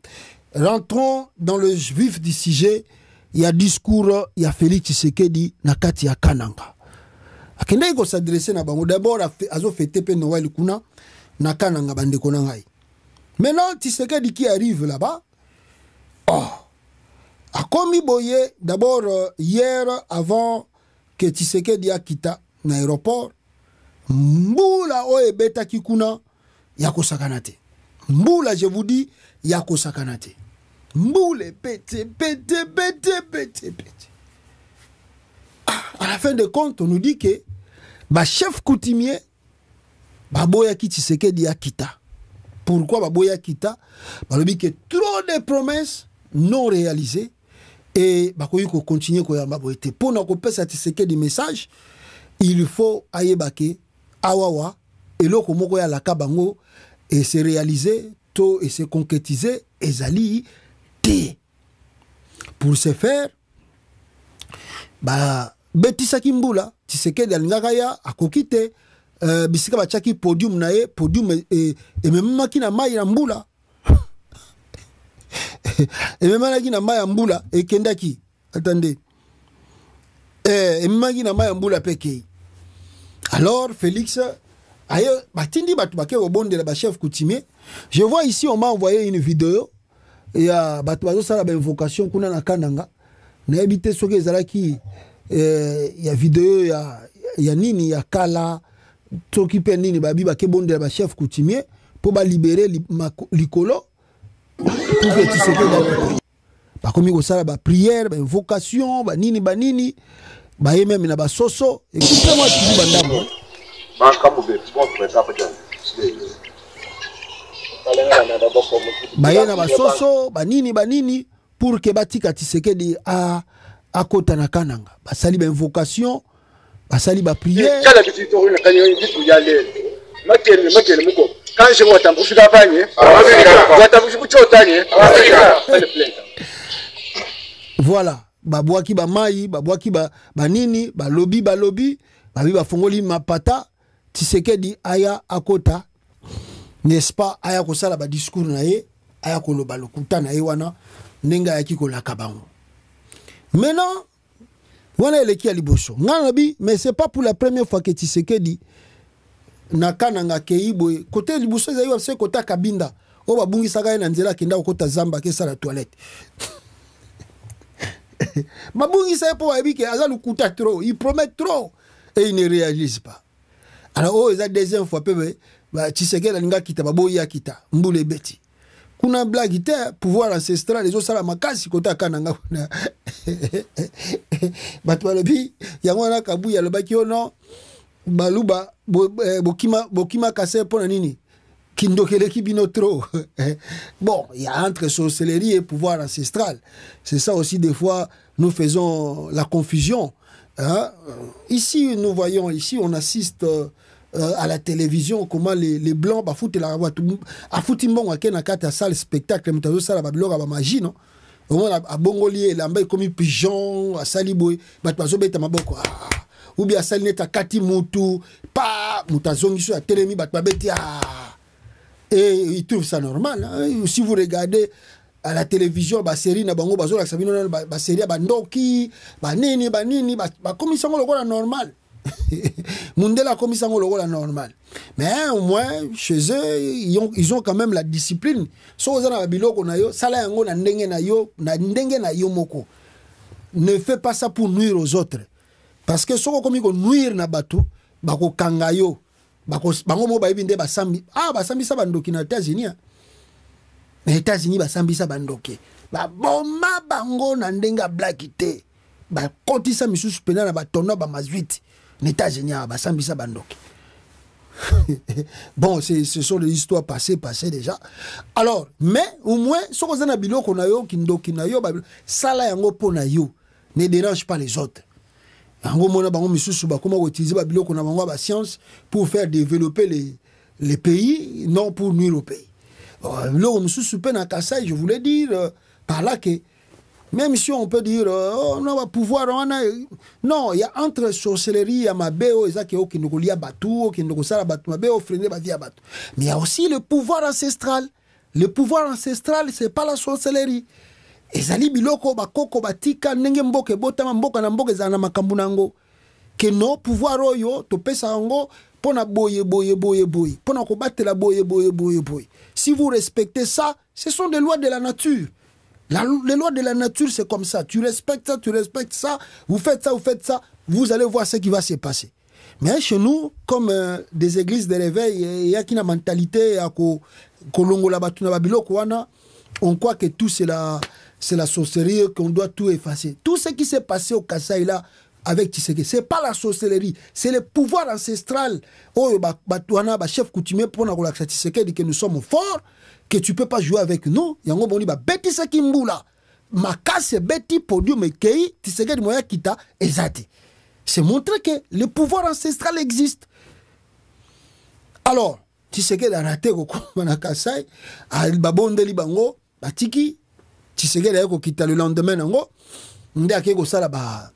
Speaker 2: rentrons dans le vif du sujet. Il y a discours, il y a Félix Tshisekedi na kati ya Kananga. Akenda iko s'adresser na bango d'abord azo fêter pe Noël kuna na Kananga bande konangai. Maintenant Tshisekedi qui arrive là-bas. Oh, a commis boye d'abord hier avant que Tshisekedi a quitté l'aéroport. Mbula oe beta kikuna yako sakanate. Mbula je vous dis yako sakanate. Mboule pete. À la fin de compte, on nous dit que ba chef coutumier baboya ki Tshisekedi a quitté. Pourquoi baboya kita? Bah le dit que trop de promesses non réalisées et bah qu'on continue qu'on yamba boité. Pour nous couper satisfaire des messages, il faut ayebake awawa et là comme on y a la kabango et c'est réalisé tout et c'est concrétisé et zali té. Pour ce faire, bah betisa kimbula Tshisekedi alingakaya akokite bisika bachaki podium na ye podium et même makina mai na mbula. Et même là qui n'a pas mbula et kendaki attendez et même qui n'a pas mbula peke. Alors Félix ayo batindi batu bake au bon de la chef coutumier. Je vois ici on m'a envoyé une vidéo il y a batu bazo sala ba invocation kuna na Kananga na habité soke ezalaki il y a vidéo il y a nini ya kala toki pe nini babi bake bon de la chef coutumier pour ba libérer likolo. Pour que tu sais que bah comme il ça ba prière ba invocation ba nini ba même na ba soso écoutez-moi tu dis bandambo ba yena ba soso ba nini pour que batika Tshisekedi a kota na Kananga ba sali ba invocation ba sali ba prière quand je vois voilà babwaki ba mai, babwaki ba nini, ba lobby, babi ba fongoli mapata, Tshisekedi aya akota, n'est-ce pas, aya kosala ba discours na ye, aya koloba lokuta na ye wana, nenga yaki kolaka bango. Maintenant, wana eleki ya liboso. Nganabi, mais c'est pas pour la première fois que Tshisekedi nakananga keibo côté liboso zayo c'est côté Kabinda. O babungi saka na nzela kenda okota zamba ke sala toilette. Babungi sa po abi ke aza lukuta trop, il promet trop et il ne réagit pas. Alors oh eza deuxième fois pe ba Tshisekedi nga kita baboya kita mbule beti. Kuna blague te pouvoir ancestral les autres sala makasi côté kananga. Batwa lobi yango na kabuya lobaki ono baluba bokima kase pona nini kindokele kibino trop. Bon, il y a entre sorcellerie et pouvoir ancestral. C'est ça aussi des fois nous faisons la confusion. Hein? Ici nous voyons ici on assiste à la télévision comment les blancs ba foutent la watu a fouti mbongo ke na kata salle spectacle mtazo sala ba biloko ba magie non. Au moins a bongolier lamba comme pigeon a saliboy bat bazo beta maboko. Ou bien ça n'est à kati mutu pa mutazongi sur la télémi bat babeti et ils trouvent ça normal hein? Si vous regardez à la télévision ba série na bango bazo la sabino ba série ba ndoki ba nini ba comme ça ngolo normal. Mundela comme ça ngolo normal. Mais au moins chez eux ils ont quand même la discipline. So za na biloko na yo sala yango na ndenge na yo moko. Ne fais pas ça pour nuire aux autres. Parce que soko komi ko nuire na bato bako kangayo bango mo bayibi nde basambi basambi sa bandoki na États-Unis na États-Unis basambi sa bandoki ba bomba bango na ndenga black te ba kotisa misusu pena na batona ba mazuiti na États-Unis basambi sa bandoki. Bon, ce sont des histoires passées déjà. Alors, mais au moins soko zana biloko na yo kindoki na yo sala yango pona yo ne dérange pas les autres. Bango mona bango misusu ba comment utiliser ba biloko na bango ba science pour faire développer les pays, non pour nuire au pays. Lo misusu pe na Kasai, je voulais dire par là que même si on peut dire on va pouvoir non, il y a entre sorcellerie et mabeo ezaki o kinoko lia batu, kinoko sala batu mabeo freiner ba via batu. Mais il y a aussi le pouvoir ancestral. Le pouvoir ancestral, c'est pas la sorcellerie. Ezali biloko bakoko batika ndenge mboke botama mboka na mboka za na makambu nango ke no pouvoir oyo to pesa ngo pona boye pona ko batela boye. Si vous respectez ça, ce sont des lois de la nature. Les lois de la nature c'est comme ça, tu respectes ça, vous faites ça, vous allez voir ce qui va se passer. Mais chez nous comme des églises de réveil, il y a qui na mentalité à ko longola batuna ba biloko wana, on croit que tout c'est la sorcellerie, qu'on doit tout effacer. Tout ce qui s'est passé au Kasaï là avec Tshisekedi, c'est pas la sorcellerie, c'est le pouvoir ancestral. Oh, batouana, chef coutumier pour na Tshisekedi que nous sommes forts, que tu peux pas jouer avec nous. Yango boni ba beti sakimbula. Makase beti podium et kei Tshisekedi moya kita ezati. C'est montrer que le pouvoir ancestral existe. Alors, Tshisekedi a raté ko na Kasaï, al babondeli bango, batiki Tshisekedi ayeko kita le lendemain nango nde akeko sala ba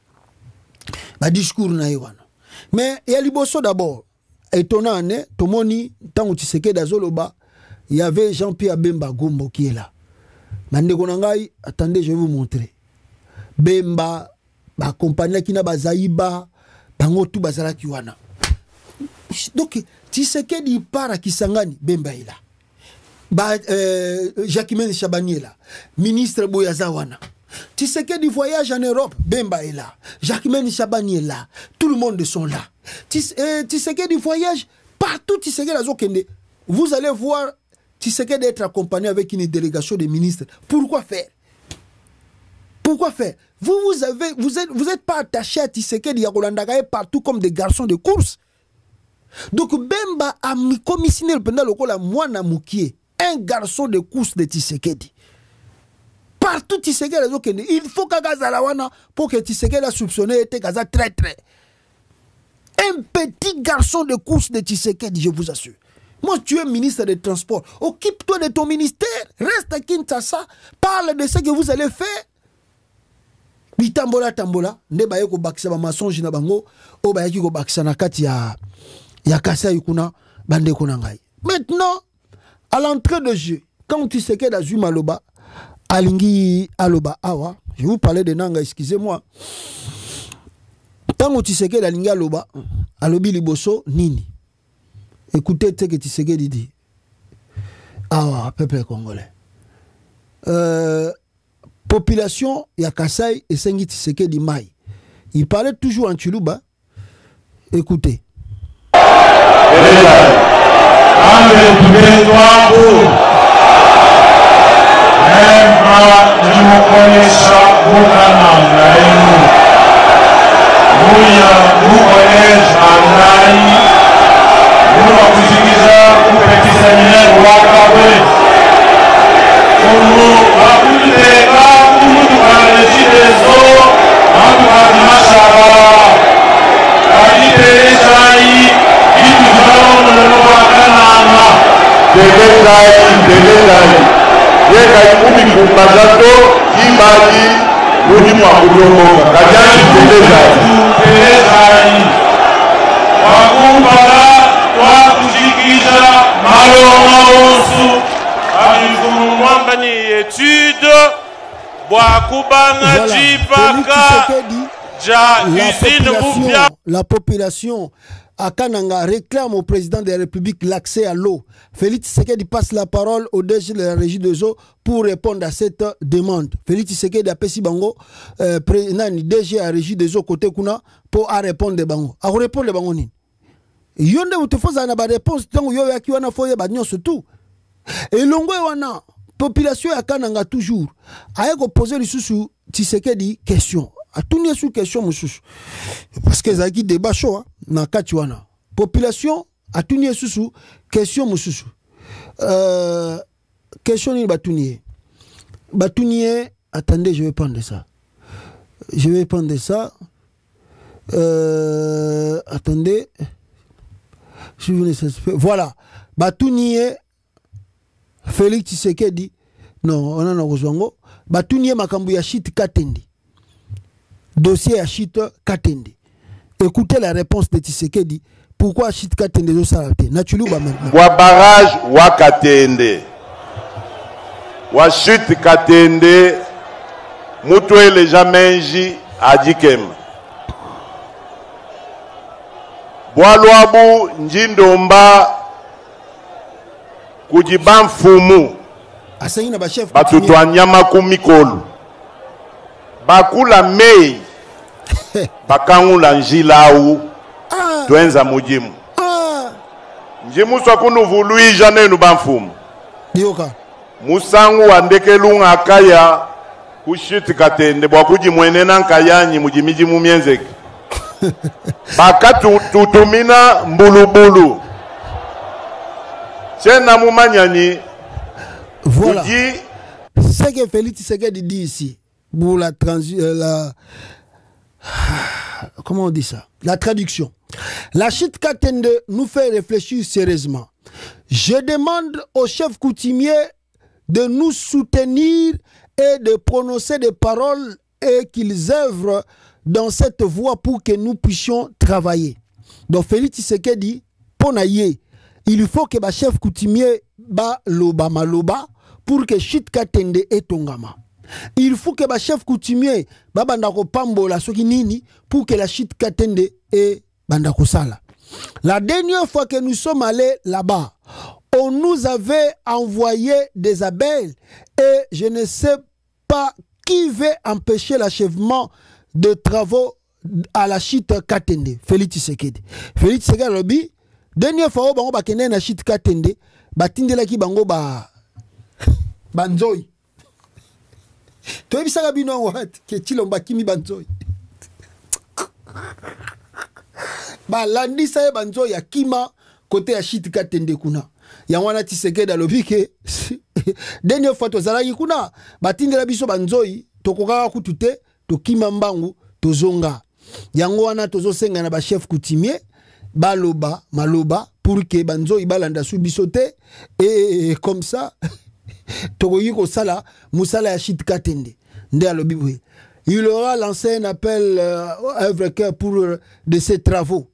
Speaker 2: discours na yewana. Mais ya liboso d'abord étonnant ne tomoni tango Tshisekedi azoloba il y avait Jean-Pierre Bemba Gombo qui est là. Bandeko na ngai attendez je vais vous montrer. Bemba ba compagnie ki na bazaïba bango tu bazala ki wana. Donc Tshisekedi para Kisangani Bemba est là. Jacquemaine Chabani là, ministre Boyazawana. Tshisekedi voyage en Europe, Bemba est là. Jacquemaine Chabani est là. Tout le monde sont là. Tshisekedi voyage partout. Tshisekedi azokende. Vous allez voir Tshisekedi être accompagné avec une délégation de ministres. Pourquoi faire? Vous êtes pas attaché à Tshisekedi Yakolandagaye partout comme des garçons de course. Donc Bemba a commissionné le pendant le la mwana mukie. Un garçon de course de Tshisekedi. Partout Tshisekedi il faut qu'Agazalawana pour que Tshisekedi a soupçonné était Gaza très. Un petit garçon de course de Tshisekedi, je vous assure. Moi, tu es ministre des Transports. Occupe-toi de ton ministère. Reste à Kinshasa. Parle de ce que vous allez faire. bitambola tambola nde baye ko bakisa ba mensonge na bango o bayaki ko bakisa na kati ya Kasai kuna bande kuna ngai. Maintenant à l'entrée de jeu quand tu sais que Azui Maloba alingi aloba awa, je vous parlais de Nanga, excusez-moi. Tant que tu sais que alingi aloba alobi liboso nini. Écoutez ce que tu sais que dit. Awa peuple congolais. Population ya Kasai et Sengi Tshisekedi Mai. Il parlait toujours en Tshuluba. Écoutez. La population à Kananga réclame au président de la République l'accès à l'eau. Félix Tshisekedi passe la parole au DG de la régie des eaux pour répondre à cette demande. Félix Tshisekedi a pesi bango DG à la régie des eaux côté kuna pour répondre de bango. A répondre de bango ni. Yonde utefoza na ba réponse tango yo yaki wana foye ba nyonso tout. Et longo wana population ya Kananga toujours a poser lisusu Tshisekedi question. A tourner sous question mususu parce que zaki débat chaud na kati wana population a tourner sous question mususu question ni batunier attendez je vais prendre ça attendez je vous laisse voilà batunier Félix Tshisekedi non on en a rejoint batunier makambu ya shit katendi dossier à Chit Katende. Écoutez la réponse de Tshisekedi. Pourquoi Chit Katende zo salate? Natuluba maintenant.
Speaker 8: Wa barrage wa Katende. Wa Chit Katende. Mutwe le jamenji adikem. Bwalwabu njindomba kujibamfumu.
Speaker 2: Asengi na ba chef.
Speaker 8: Batutwa nyama kumikolu. Bakula mei bakangula njila u twenza mujimu njimu swakunu vului jane nubanfumu
Speaker 2: dioka
Speaker 8: musangu wandekelunga akaya kushiti Katende bwakuji mwene nankayanyi mujimiji mumienzeki baka tutumina mbulubulu chena mumanyani
Speaker 2: voilà ce que Félix Tshisekedi dit ici pour comment on dit ça? La traduction. La Chit Katende nous fait réfléchir sérieusement. Je demande aux chefs coutumiers de nous soutenir et de prononcer des paroles et qu'ils œuvrent dans cette voie pour que nous puissions travailler. Donc Félix Tshisekedi, ponaye, il faut que les chefs coutumiers ba loba maloba pour que Chit Katende et tongama. Il faut que les chefs coutumiers babandako pambola soki nini pour que la Chit Katende et bandako sala. La dernière fois que nous sommes allés là-bas, on nous avait envoyé des abeilles et je ne sais pas qui veut empêcher l'achèvement de travaux à la Chit Katende. Félix Tshisekedi. Félix Tshisekedi lobi dernière fois bango bakende na Chit Katende batindela ki bango ba banzoi. Tu as ça bino wat ke chilomba kimi banzoi. Ba landi sa banzoi ya kima côté ya Chit Katende kuna. Ya wana Tshisekedi alobi ke dernière fois to zalaki kuna batindela biso banzoi tokokaka kutute to kima mbangu to zonga. Yango wana tozo senga na ba chef coutumier baloba maloba pour que banzoi balanda su bisote et comme ça tokoyi ko sala musala ya Chit Katende nde alobi boye il aura lancé un appel à Evreker pour de ses travaux.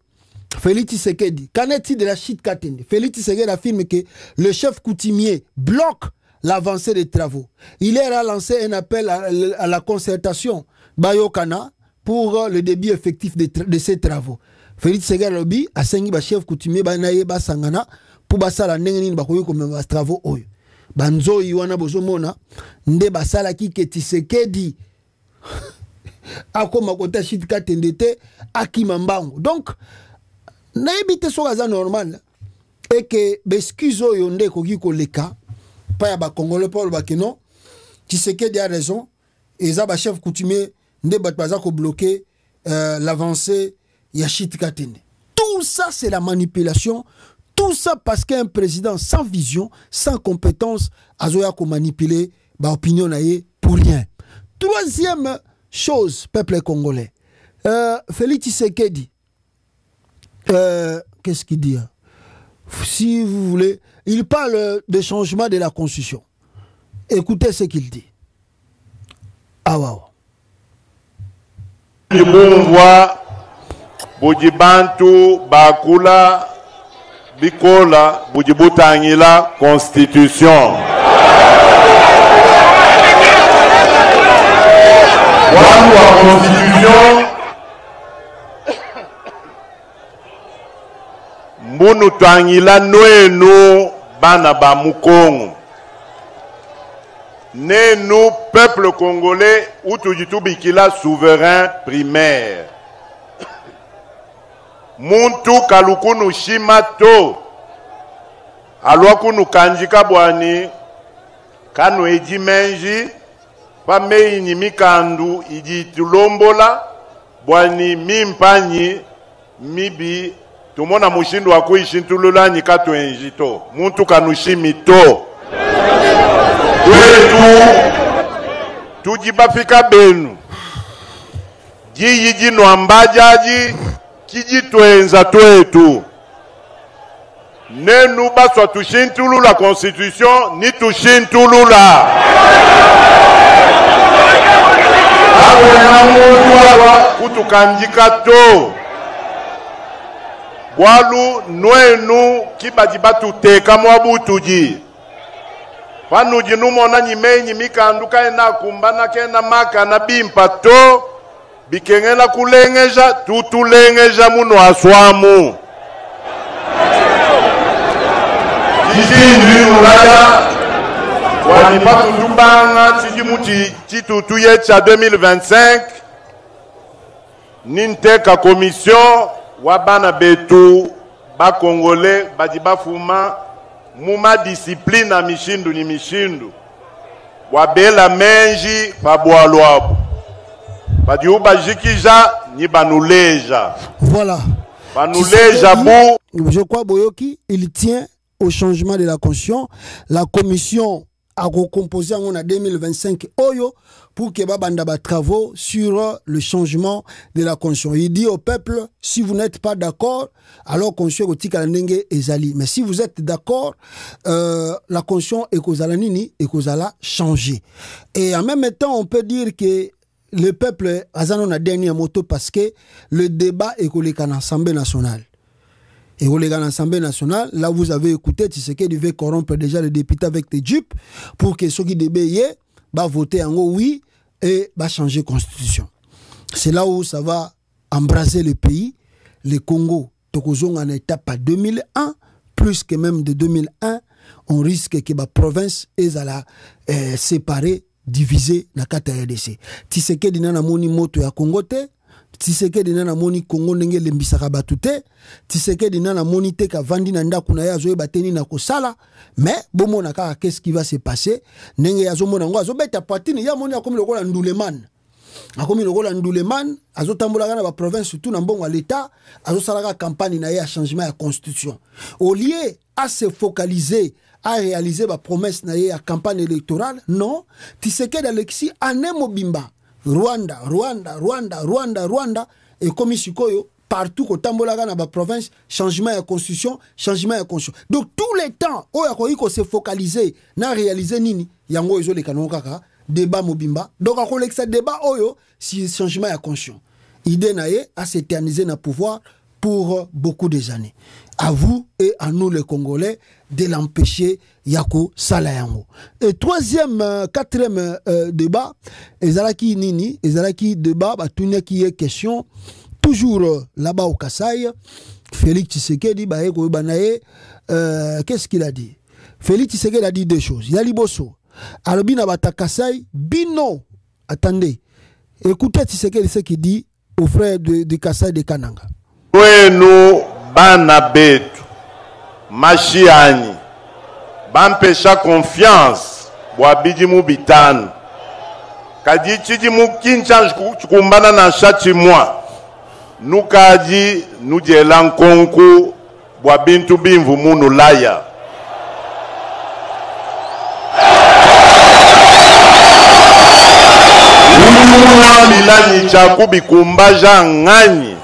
Speaker 2: Félix Tshisekedi, qu'en est-il de la chute Katende? Félix Tshisekedi affirme que le chef coutumier bloque l'avancée des travaux. Il a lancé un appel à la concertation Bayokana pour le début effectif de ces travaux. Félix Tshisekedi lobby a sengi ba chef coutumier banaye ba sangana pour basala ndenge nini bakoyo comme ba travaux oyo. Banzo yiwana bozomona nde basala ki ke Tshisekedi akoma kota chute Katende te akimambango. Donc naibite sokaza normal et que excuse oyo nde koki koleka pa ya ba congolais pour ba keno Tshisekedi a raison et za ba chef coutumier nde bat baza ko bloquer l'avancée ya chute Katende. Tout ça c'est la manipulation, tout ça parce qu'un président sans vision, sans compétence azoya ko manipuler ba opinion naie pour rien. Troisième chose, peuple congolais, Félix Tshisekedi, qu'est-ce qu'il dit? Si vous voulez, il parle de changement de la constitution. Écoutez ce qu'il dit. Ah wow.
Speaker 8: Bujibantu bakula bikola bujibutangila constitution. Wangu wa constitution mbunu twangila noenu bana ba mukongo. Nenu peuple congolais utujitubikila souverain primaire. Muntu kalukunu shimato alwakunu kanjika bwani kanu eji menji pa meini mikandu iji tulombola bwani mimpanyi mibi tumona mushindu wa kuishintulula nyikato enjito muntu kanushimito wetu tujibafika benu jiyi jino ambajaji kijitwenza twetu nenu baswa tushintulula constitution ni tushintulula kutukanjika to bwalu nwenu kibajibatu teka mwabutuji panuji numona nyimenyi mikanduka ena kumbana kena maka na bimpa to bikengela kulengeja tutulengeja muno aswamu jisindri mulaya wanipatu ndubanga chijimuti chitutu yecha 2025 ninteka commission wabana betu ba congolais bajibafuma muma discipline na mishindu ni mishindu wabela menji pabwalwabu badiuba jikija ni banuleja.
Speaker 2: Voilà.
Speaker 8: Banuleja bou.
Speaker 2: Je crois Boyoki, il tient au changement de la constitution. La commission a recomposé en 2025 Oyo pour que babanda ba travaux sur le changement de la constitution. Il dit au peuple, si vous n'êtes pas d'accord, alors constitution otika ndenge ezali. Mais si vous êtes d'accord, la constitution ekozala nini ekozala changer. Et en même temps, on peut dire que le peuple azano na dernier moto parce que le débat est collé à l'Assemblée nationale. Et au l'Assemblée nationale, là vous avez écouté, Tshisekedi devait corrompre déjà les députés avec des dupes pour que ceux qui débayaient va voter en haut oui et va changer la constitution. C'est là où ça va embraser le pays. Le Congo, Tokozong en étape à 2001, plus que même de 2001, on risque que la province est à la séparer, divisé na kata RDC. Tshisekedi nana moni moto ya Congo te, Tshisekedi nana moni Congo ndenge lembisaka batu te, Tshisekedi nana moni te ka vandi na ndako na ya zoye bateni na kosala, mais bomona kaka qu'est-ce qui va se passer, ndenge ya zomona ngo azobeta patine ya moni akomi lokola Nduleman. Akomi lokola Nduleman, azotambola kana ba province surtout na mbongo l'état, azosalaka campagne na ya changement ya constitution. Au lieu à se focaliser à réaliser ma promesse na ya campagne électorale, non, Tshisekedi Alexis ane mobimba Rwanda, Rwanda, Rwanda, Rwanda, Rwanda et comme sikoyo partout ko tambolaka na ba province changement de constitution, changement de constitution. Donc tous les temps oya ko se focaliser na réaliser nini yango ezo le kanon kaka débat mobimba donc à kolekisa débat oyo si changement ya conscience idée naie à s'éterniser na pouvoir pour beaucoup des années. À vous et à nous les Congolais de l'empêcher Yako Salayango. Et troisième, quatrième débat, ezalaki nini, ezalaki débat, batunya qui est question, toujours là-bas au Kasaï, Félix Tshisekedi, qu'est-ce qu'il a dit? Félix Tshisekedi a dit deux choses. Il a dit bosso. Alobina bata Kasaï, bino, attendez, écoutez Tshisekedi ce qu'il dit aux frères de Kasaï de Kananga.
Speaker 8: Kwenu bana betu mashiani bampesha confiance bwabidi mubitano kadi chidi mukincha kumbana na shati mwa nukaji nujela nkonku bwabintu bimvu munu laya bilani chakubi kumbaja ngani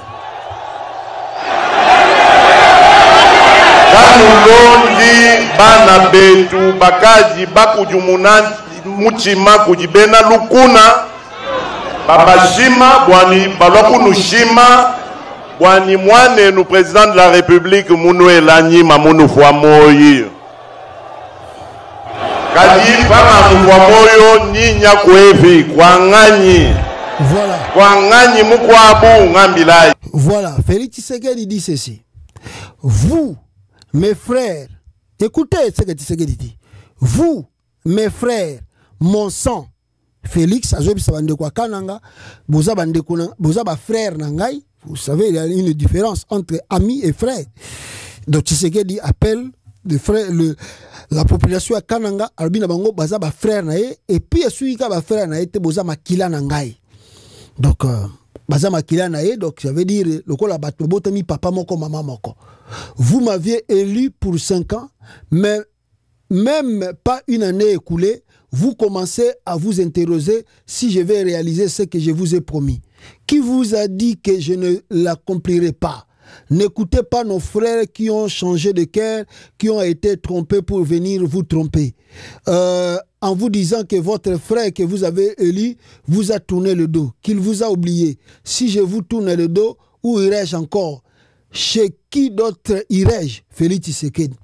Speaker 8: Kanulondi bana betu bakaji bakujumuna muchima kujibena lukuna babashima bwani balokunushima bwani mwane nu président de la République munu elanyi mamunu fwa moyi kadi pama mfwa moyo nyinya kwevi kwa ngani
Speaker 2: voilà
Speaker 8: kwa ngani mukwabu ngambilai.
Speaker 2: Voilà, Félix Tshisekedi dit ceci. Vous mes frères, écoutez ce que Tshisekedi dit. Vous, mes frères, mon sang, Félix, Kananga, Bozaba frère Nangai, vous savez, il y a une différence entre amis et frères. Donc Tshisekedi appelle les frères, la population à Kananga, Albina Bango, Bazaba frère Nae, et puis celui qui a frère Nae, Bozama Kila Nangai. Donc, Bazama Kila Nae, donc ça veut dire, le col a battu, botami papa moko, maman moko. Vous m'aviez élu pour 5 ans, mais même pas une année écoulée, vous commencez à vous interroger si je vais réaliser ce que je vous ai promis. Qui vous a dit que je ne l'accomplirai pas? N'écoutez pas nos frères qui ont changé de cœur, qui ont été trompés pour venir vous tromper. En vous disant que votre frère que vous avez élu vous a tourné le dos, qu'il vous a oublié. Si je vous tourne le dos, où irai-je encore? Chez qui d'autre irai-je? Félix Tshisekedi.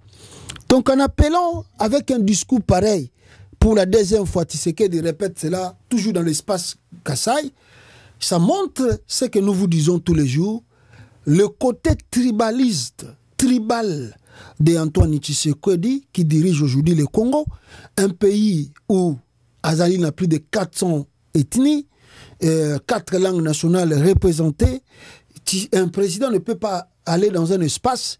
Speaker 2: Donc en appelant avec un discours pareil, pour la deuxième fois, Tshisekedi répète cela, toujours dans l'espace Kasaï, ça montre ce que nous vous disons tous les jours, le côté tribaliste, tribal de Antoine Tshisekedi, qui dirige aujourd'hui le Congo, un pays où Azali n'a plus de 400 ethnies, 4 langues nationales représentées. Un président ne peut pas aller dans un espace,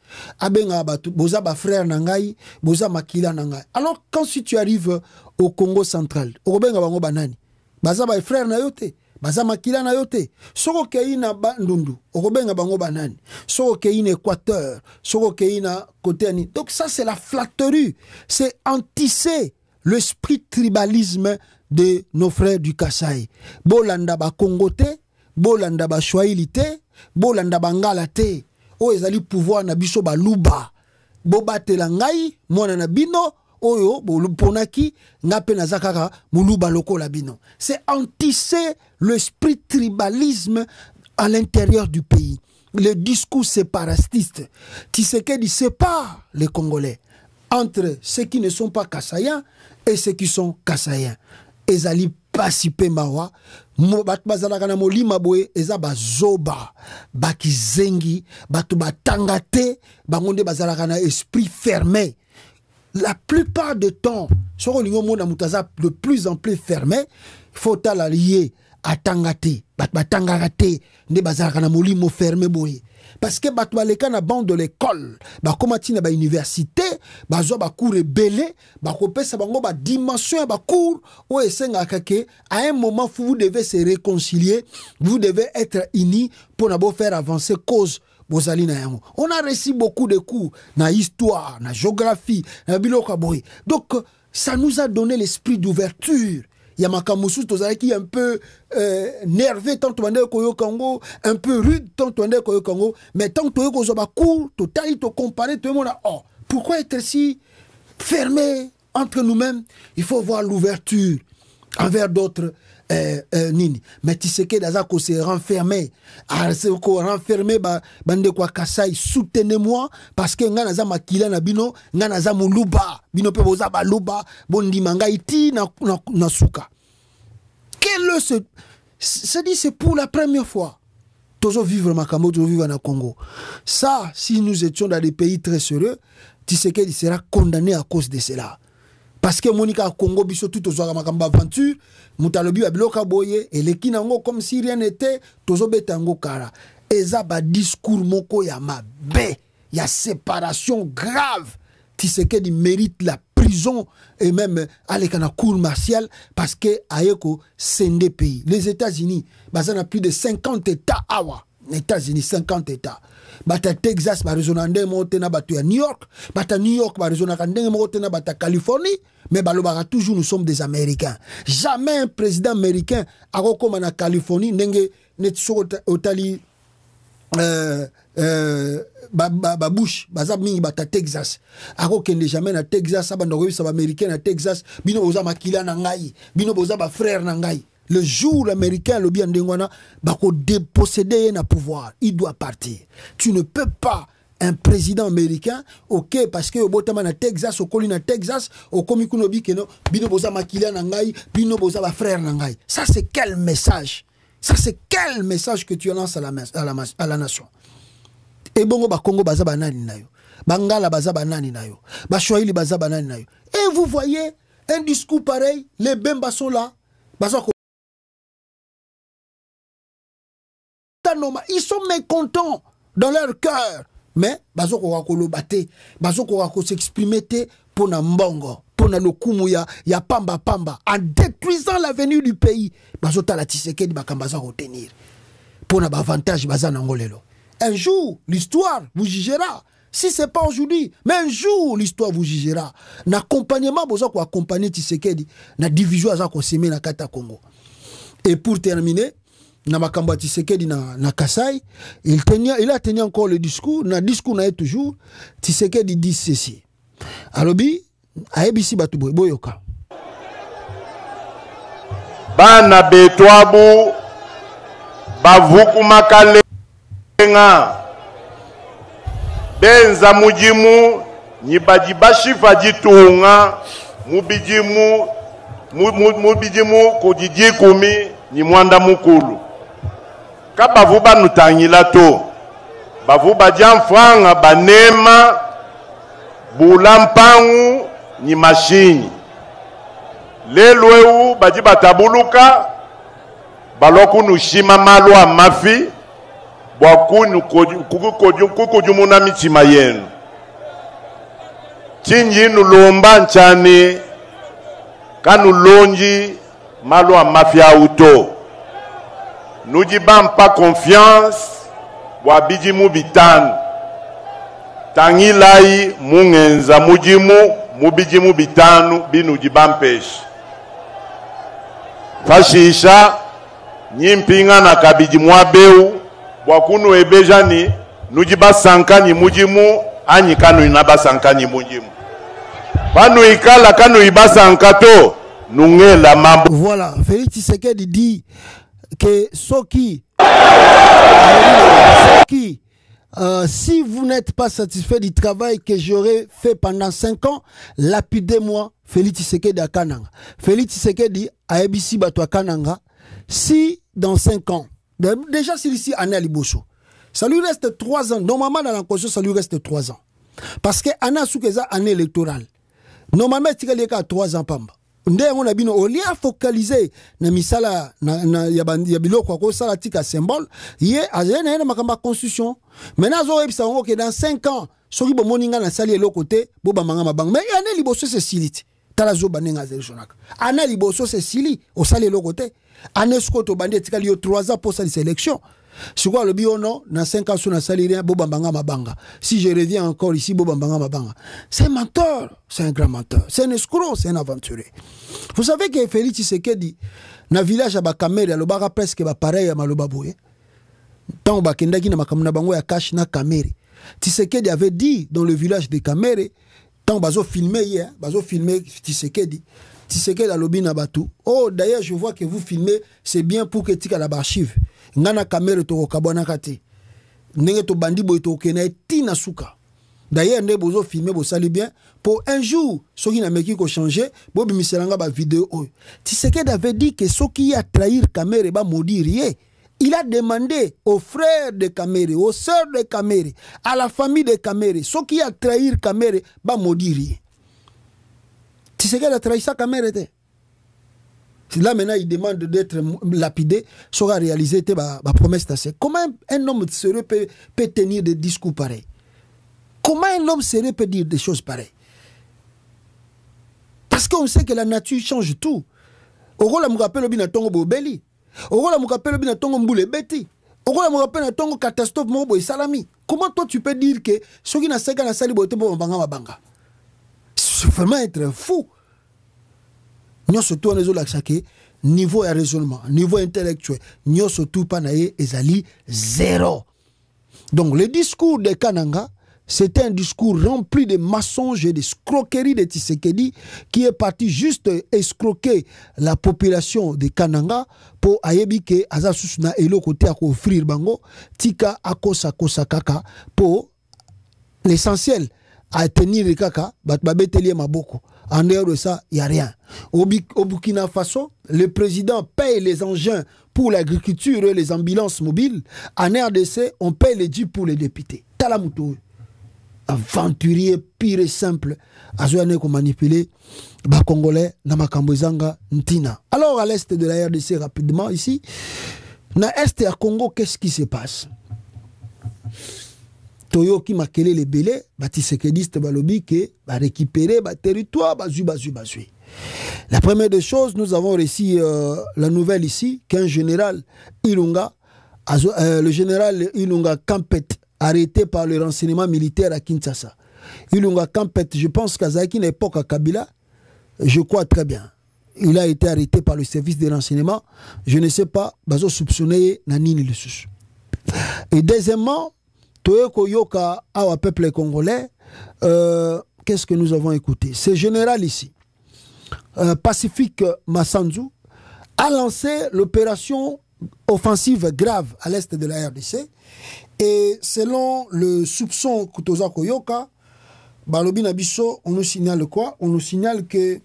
Speaker 2: boza ba frère nangai, boza makila nangai. Alors quand si tu arrives au Congo central, obenga bango banani, baza ba frère na yote, baza makila na yote. Soko kei na bandundu, obenga bango banani. Soko kei na Équateur, soko kei na côté ani. Donc ça c'est la flatterie, c'est entisser l'esprit tribalisme de nos frères du Kasaï. Bolanda ba Congote, bolanda ba Swahilité, bolanda ba Ngalate. O ezali pouvoir na biso ba luba bo batela ngai mona na bino oyo bo luponaki ngape na zakaka muluba lokola bino. C'est entisser l'esprit tribalisme à l'intérieur du pays. Le discours séparatiste. Tshisekedi sépare les Congolais entre ceux qui ne sont pas Kasaïens et ceux qui sont Kasaïens. Ezali pasipe mawa bat bazalaka na molima boye eza bazoba bakizengi batu batangate bangonde bazalaka na esprit fermé. La plupart du temps soko lingo mona mutaza de plus en plus fermé, faut la lier à tangate bat batangate nde bazalaka na molimo fermé boye. Parce que batu baleka na bande de l'école ba komati na ba université bazwa ba cours rebelle ba kopesa bango ba dimension ba cours o esenga kake à un moment vous devez se réconcilier, vous devez être unis pour na faire avancer cause bozali na yango. On a reçu beaucoup de cours na histoire, na géographie, na biloka boy. Donc ça nous a donné l'esprit d'ouverture. Yamakamusu tozalaki un peu nerveux tant toandé koyo Congo, un peu rude tant toandé koyo Congo, mais tant toyo kozo ba court, totali to comparer tout le monde. Oh, pourquoi être si fermé entre nous-mêmes? Il faut voir l'ouverture envers d'autres nini. Mais Tshisekedi Azako s'est renfermé. Renfermé, bande kwa Kasai, soutenez-moi, parce que nga naza makila na bino, nga naza muluba, bino pe boza ba luba, bondi manga iti na suka. C'est pour la première fois. Toujours vivre Makambo, toujours vivre na Congo. Ça, si nous étions dans des pays très sérieux, Tshisekedi sera condamné à cause de cela. Parce que Monica Congo biso tout aux Makamba aventure, Moutalobi Abiloka Boye, et les Kinango comme si rien n'était, Tozo Betango Kara. Et ça, discours moko ya mabe, ya séparation grave. Tshisekedi mérite la prison et même aller à la cour martiale parce que Ayeko c'est des pays. Les États-Unis, ça a plus de 50 États. Les États-Unis, 50 États. Bata Texas, ba rezonande montena batu à New York. Bata New York, ba rezonande montena bata Californie. Mais balobara toujours, nous sommes des Américains. Jamais un président américain a recommandé à Californie, n'enge netso otali Bush, bazami bata Texas. Ako kende jamais na Texas, abandonné sa américain na Texas. Bino boza makila na ngai, bino boza ba frère na ngai. Le jour américain, le bien d'Engwana, bako déposséder na pouvoir, il doit partir. Tu ne peux pas un président américain, ok, parce que au botama na Texas, au coli na Texas, au komikuno bikeno, bino boza makila na ngai, bino boza ba frère na ngai. Ça c'est quel message? Ça c'est quel message que tu lances à la nation? Et bongo ba Congo baza banani na yo, Bangala baza banani na yo, ba Swahili baza banani na yo. Et vous voyez un discours pareil, les Bemba sont là, baza. Ils sont mécontents dans leur cœur. Mais bazo ko ko lobate, bazo ko s'exprimer pour na mbongo, pour na lokumu ya pamba en détruisant l'avenir du pays. Bazo ta la Tshisekedi bakambaza retenir. Pour na avantage baza na ngolelo. Un jour, l'histoire vous jugera. Si c'est pas aujourd'hui, mais un jour l'histoire vous jugera. N'accompagnement besoin ko accompagner Tshisekedi na division za ko semer na kata Congo. Et pour terminer, na makambo Tshisekedi na Kasai, il a tenu encore le discours, na discours na toujours Tshisekedi dit ceci. Alobi ayebisi batu boyoka.
Speaker 8: Bana betwabu bavuku makalenga benza mujimu nyibaji bashifa jitunga mubijimu kujiji kumi ni mwanda mukulu kaba vuba nutangila to bavuba jamfanga banema bulampangu ni mashini lelweu baji batabuluka baloku nushima malwa mafi bwakunu kukujumuna michima yenu chinji nulomba nchani kanulonji malwa mafi auto nujibampa confiance wabijimu bitanu tangilai mungenza mubijimu bitanu binujibampeshi fashisha nyimpinga na kabijimu abeu wakunu ebejani nujiba sankani mujimu anyi kanu inaba sankani mujimu panu ikala kanu ibasankato nungela mambo.
Speaker 2: Voilà, Félix Tshisekedi dit que si vous n'êtes pas satisfait du travail que j'aurais fait pendant 5 ans, lapidez-moi. Félix Tshisekedi à Kananga. Félix Tshisekedi à ABC Bato à Kananga. Si dans 5 ans, déjà c'est ici Anna Liboso, ça lui reste 3 ans. Normalement dans la Constitution, ça lui reste 3 ans. Parce que Anna Soukeza année électorale. Normalement, il y a 3 ans. Pamba. On a bien au lieu focaliser na misala na yabilo kwa ko sala tika symbole yé azena na makamba constitution maintenant zo ebisa ngo que dans 5 ans soki bo moninga na sali le côté bo ba manga mabang mais ane liboso c'est siliti tala zo banenga zeli jonaka ane liboso c'est sili au sali le côté ane skoto bande tika liyo 3 ans pour sa sélection. Si quoi le biono, dans 5 ans, sur la salle, Bobambanga Mabanga. Si je reviens encore ici, Bobambanga Mabanga. C'est un menteur, c'est un grand menteur. C'est un escroc, c'est un aventurier. Vous savez que Félix Tshisekedi, dans le village à Bakamere, le bar presque pareil à Malobaboué. Tant Bakendaki na Makamuna Bango ya Kash na Kamere. Tshisekedi avait dit dans le village de Kamere, tant Bazo filmé hier, Bazo filmé Tshisekedi, Tshisekedi alobi na batu. Oh, d'ailleurs, je vois que vous filmez, c'est bien pour que tika la archive. Ngana kamera to kabona kate. Nenge to bandi boy to kena tina suka. D'ailleurs, ne bozo filmer bo sali bien pour un jour, ceux qui n'a meki ko changer, bo bimiselanga ba vidéo. Tshisekedi avait dit que ceux qui a trahir kamera ba maudire. Il a demandé aux frères de Kamere, aux sœurs de Kamere, à la famille de Kamere, ceux qui a trahi Kamere, bah maudire. Tu sais qu'elle a trahi ça Kamere. Là maintenant il demande d'être lapidé, sera réalisé ma promesse d'assez. Comment un homme sérieux peut tenir des discours pareils? Comment un homme sérieux peut dire des choses pareilles? Parce qu'on sait que la nature change tout. Au rôle, je me rappelle bien Tongo Bobeli. Ogola mukapelo bina tongo mbule beti. Ogola mukapelo na tongo catastrophe mo boy salami. Comment toi tu peux dire que ceux qui na seka na sali bote bo banga mabanga? C'est vraiment être fou. Nous surtout on ezola chake niveau de raisonnement, niveau intellectuel, nous surtout pas naé ezali zéro. Donc le discours de Kananga, c'était un discours rempli de mensonges et de escroqueries de Tshisekedi qui est parti juste escroquer la population de Kananga pour ayebi ke azasusuna elo côté à offrir bango tika akosa kosa kaka pour l'essentiel à tenir le kaka bat babeteli maboko. En dehors de ça, il n'y a rien. Au Burkina Faso, le président paye les engins pour l'agriculture et les ambulances mobiles. En RDC, on paye les jeeps pour les députés. Talamuto. Aventurier pire et simple. Azoane ko manipuler ba Congolais na makambozanga ntina. Alors à l'est de la RDC rapidement ici, na est à Congo, qu'est-ce qui se passe? Toyo qui makele les belés, batisekediste balobi ke ba récupérer ba territoire bazu. La première des choses, nous avons réussi la nouvelle ici qu'un général Ilunga, le général Ilunga Kampet, arrêté par le renseignement militaire à Kinshasa. Ilunga Kampet, je pense qu'à une époque à Kabila, je crois très bien. Il a été arrêté par le service de renseignement. Je ne sais pas, bazo soupçonné nanini le sous. Et deuxièmement, Toeko Yoka awa peuple congolais, qu'est-ce que nous avons écouté? Ce général ici, Pacifique Massanzou, a lancé l'opération offensive grave à l'est de la RDC. Et selon le soupçon Kutoza Koyoka, Balobi Nabiso, on nous signale quoi? On nous signale que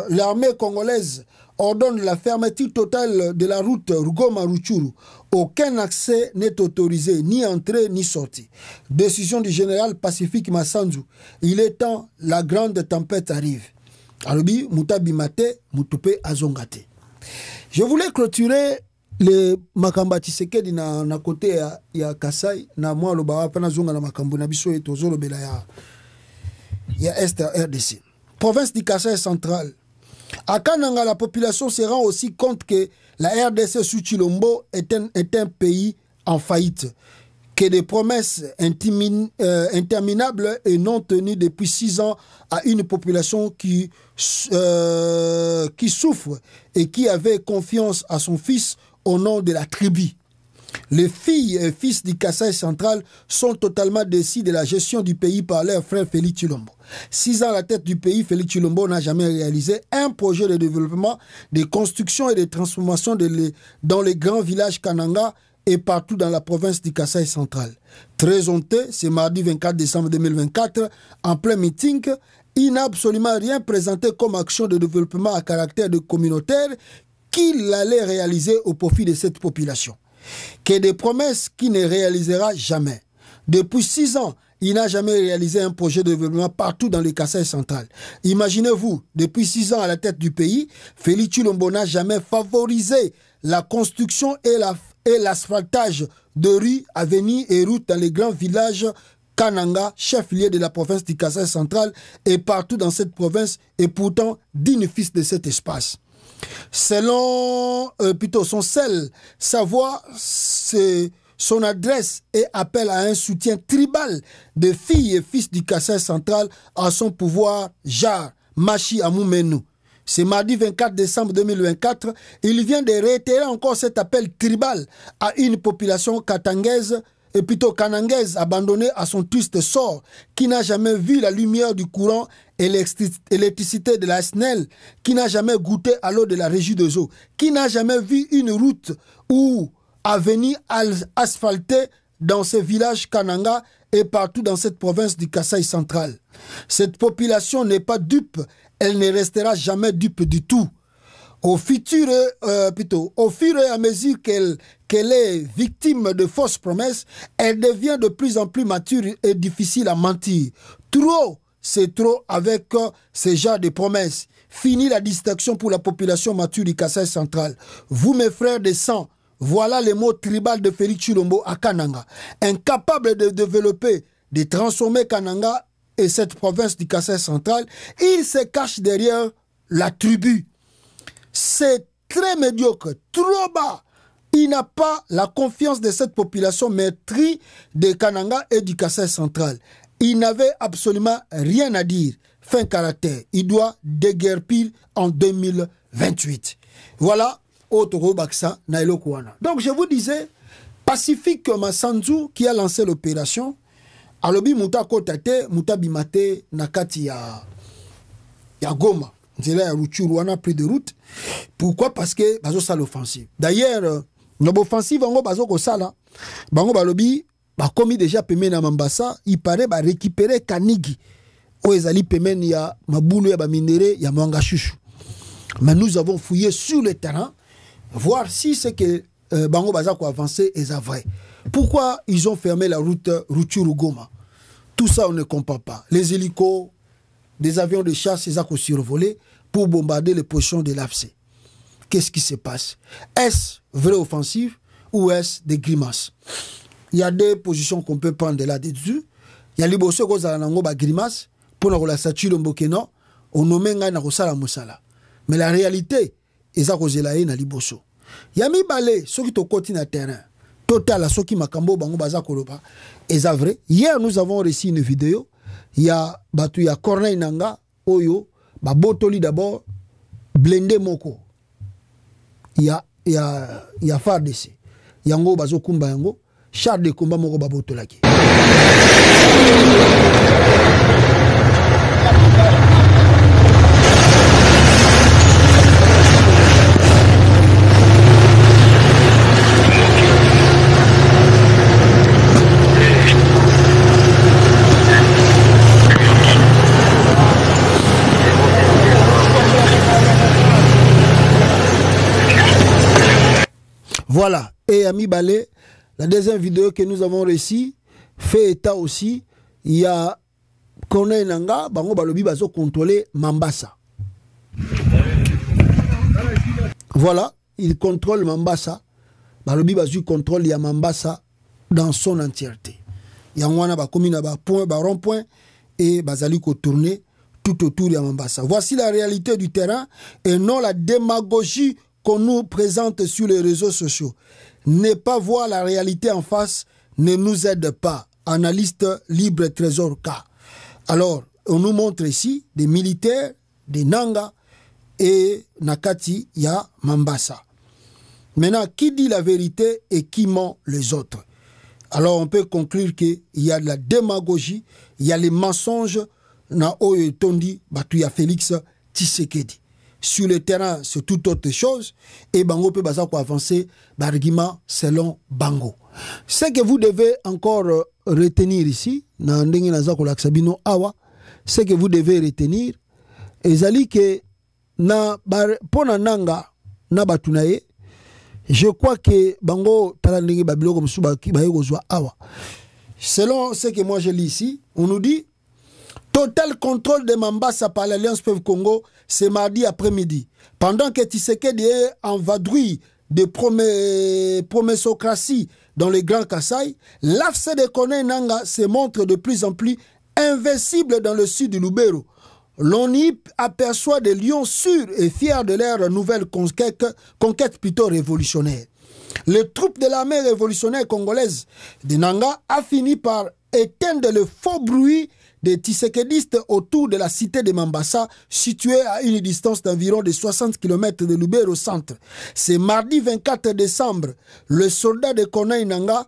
Speaker 2: l'armée congolaise ordonne la fermeture totale de la route Goma-Rutshuru. Aucun accès n'est autorisé, ni entrée ni sortie. Décision du général Pacifique Massanzou. Il est temps, la grande tempête arrive. Alobi Mutabi Mate, Mutupe Azongate. Je voulais clôturer le makamba Tshisekedi na côté ya Kasai na moi lo ba pana zonga na makambo na biso etozo lo bela ya est RDC. Province du Kasai central. À Kananga, la population se rend aussi compte que la RDC sous Chilombo est un pays en faillite, que des promesses interminables et non tenues depuis 6 ans à une population qui souffre et qui avait confiance à son fils au nom de la tribu. Les filles et fils du Kasai central sont totalement déçus de la gestion du pays par leur frère Félix Tshilombo. 6 ans à la tête du pays, Félix Tshilombo n'a jamais réalisé un projet de développement, de construction et de transformation dans les grands villages Kananga et partout dans la province du Kasai central. Très honteux, ce mardi 24 décembre 2024, en plein meeting, il n'a absolument rien présenté comme action de développement à caractère de communautaire qu'il allait réaliser au profit de cette population. Que des promesses qu'il ne réalisera jamais. Depuis 6 ans, il n'a jamais réalisé un projet de développement partout dans le Kasai central. Imaginez-vous, depuis 6 ans à la tête du pays, Félix Tshilombo n'a jamais favorisé la construction et l'asphaltage de rues, avenues et routes dans les grands villages Kananga, chef-lieu de la province du Kasai central et partout dans cette province, et pourtant digne fils de cet espace. Selon son seul savoir, c'est son adresse et appel à un soutien tribal de filles et fils du Kasai central à son pouvoir Jar Machi Amoumenu. C'est mardi 24 décembre 2024, il vient de réitérer encore cet appel tribal à une population katangaise et plutôt kanangaise abandonnée à son triste sort, qui n'a jamais vu la lumière du courant et l'électricité de la SNEL, qui n'a jamais goûté à l'eau de la régie des eaux, qui n'a jamais vu une route ou avenue asphaltée dans ce village Kananga et partout dans cette province du Kasaï central. Cette population n'est pas dupe, elle ne restera jamais dupe du tout. Au fur et à mesure qu'elle est victime de fausses promesses, elle devient de plus en plus mature et difficile à mentir. Trop, c'est trop avec ce genre de promesses. Fini la distraction pour la population mature du Kasaï central. Vous, mes frères de sang, voilà les mots tribal de Félix Tshilombo à Kananga. Incapable de développer, de transformer Kananga et cette province du Kasaï central, il se cache derrière la tribu. C'est très médiocre, trop bas. Il n'a pas la confiance de cette population maîtrise de Kananga et du Kasaï central. Il n'avait absolument rien à dire. Fin caractère. Il doit déguerpir en 2028. Voilà. Donc je vous disais, Pacifique Massanzu qui a lancé l'opération, alobi muta kotate, muta bimate nakati ya Goma. Nzela ya Rutshuru wana plus de route. Pourquoi? Parce que bazo sala l'offensive. D'ailleurs, l'offensive bango bazo ko sala, bango balobi ba komi déjà pemé na Mambasa, il paraît ba récupérer Kanigi. O ezali pemé ya mabulu ya ba minéré ya Mwanga Chouchou. Mais nous avons fouillé sur le terrain voir si c'est que Bango Bazako avancé est vrai. Pourquoi ils ont fermé la route Rutshuru-Goma? Tout ça, on ne comprend pas. Les hélicos, des avions de chasse, ils ont survolé pour bombarder les positions de l'AFC. Qu'est-ce qui se passe? Est-ce vraie offensive ou est-ce des grimaces? Il y a des positions qu'on peut prendre là-dessus. Il y a les bosseux qui ont des grimaces pour nous la satire mbokeno, on nomme na kosala musala. Mais la réalité, ils ont causé la haine à Liboso. Yami balé, ceux qui ont côté na terrain, total, ceux qui makambo bango baza koloba, et c'est vrai. Hier, nous avons reçu une vidéo. Il y a Corneille Nanga, Oyo, Botoli d'abord, Blende Moko. Il y a Fardc. Yango bazo kumba yango, char de combat moko babotolaki. Voilà, et Ami Balé, la deuxième vidéo que nous avons reçue fait état aussi, il y a Corneille Nanga, Bango Balobi Bazo contrôler Mambasa. Voilà, il contrôle Mambasa, Balobi Bazo contrôle ya Mambasa dans son entièreté. Yangwana ba commune ba point, ba rond-point et Bazali ko tourner tout autour de Mambasa. Voici la réalité du terrain et non la démagogie qu'on nous présente sur les réseaux sociaux. Ne pas voir la réalité en face ne nous aide pas. Analyste libre trésor K. Alors, on nous montre ici des militaires, des Nanga et Nakati ya Mambasa. Maintenant, qui dit la vérité et qui ment les autres? Alors, on peut conclure qu'il y a de la démagogie, il y a les mensonges, na oyo tondi, batu ya Félix Tshisekedi. Sur le terrain, c'est tout autre chose. Et Bango peut avancer l'argument selon Bango. Ce que vous devez encore retenir ici, ce que vous devez retenir, ezali que na pona nanga na batunaye, je crois que Bango talandenge babilo comme suba ki bayekozwa awa. Selon ce que moi je lis ici, on nous dit total contrôle de Mambasa par l'Alliance Fleuve Congo ce mardi après-midi. Pendant que Tshisekedi est en vadrouille de promessocratie dans le Grand Kasaï, l'AFC de Corneille Nanga se montre de plus en plus invincible dans le sud du Lubero. On y aperçoit des lions sûrs et fiers de leur nouvelle conquête plutôt révolutionnaire. Les troupes de l'armée révolutionnaire congolaise de Nanga a fini par éteindre le faux bruit des Tshisekedistes autour de la cité de Mambasa, située à une distance d'environ de 60 km de Lubero au centre. C'est mardi 24 décembre, le soldat de Corneille Nanga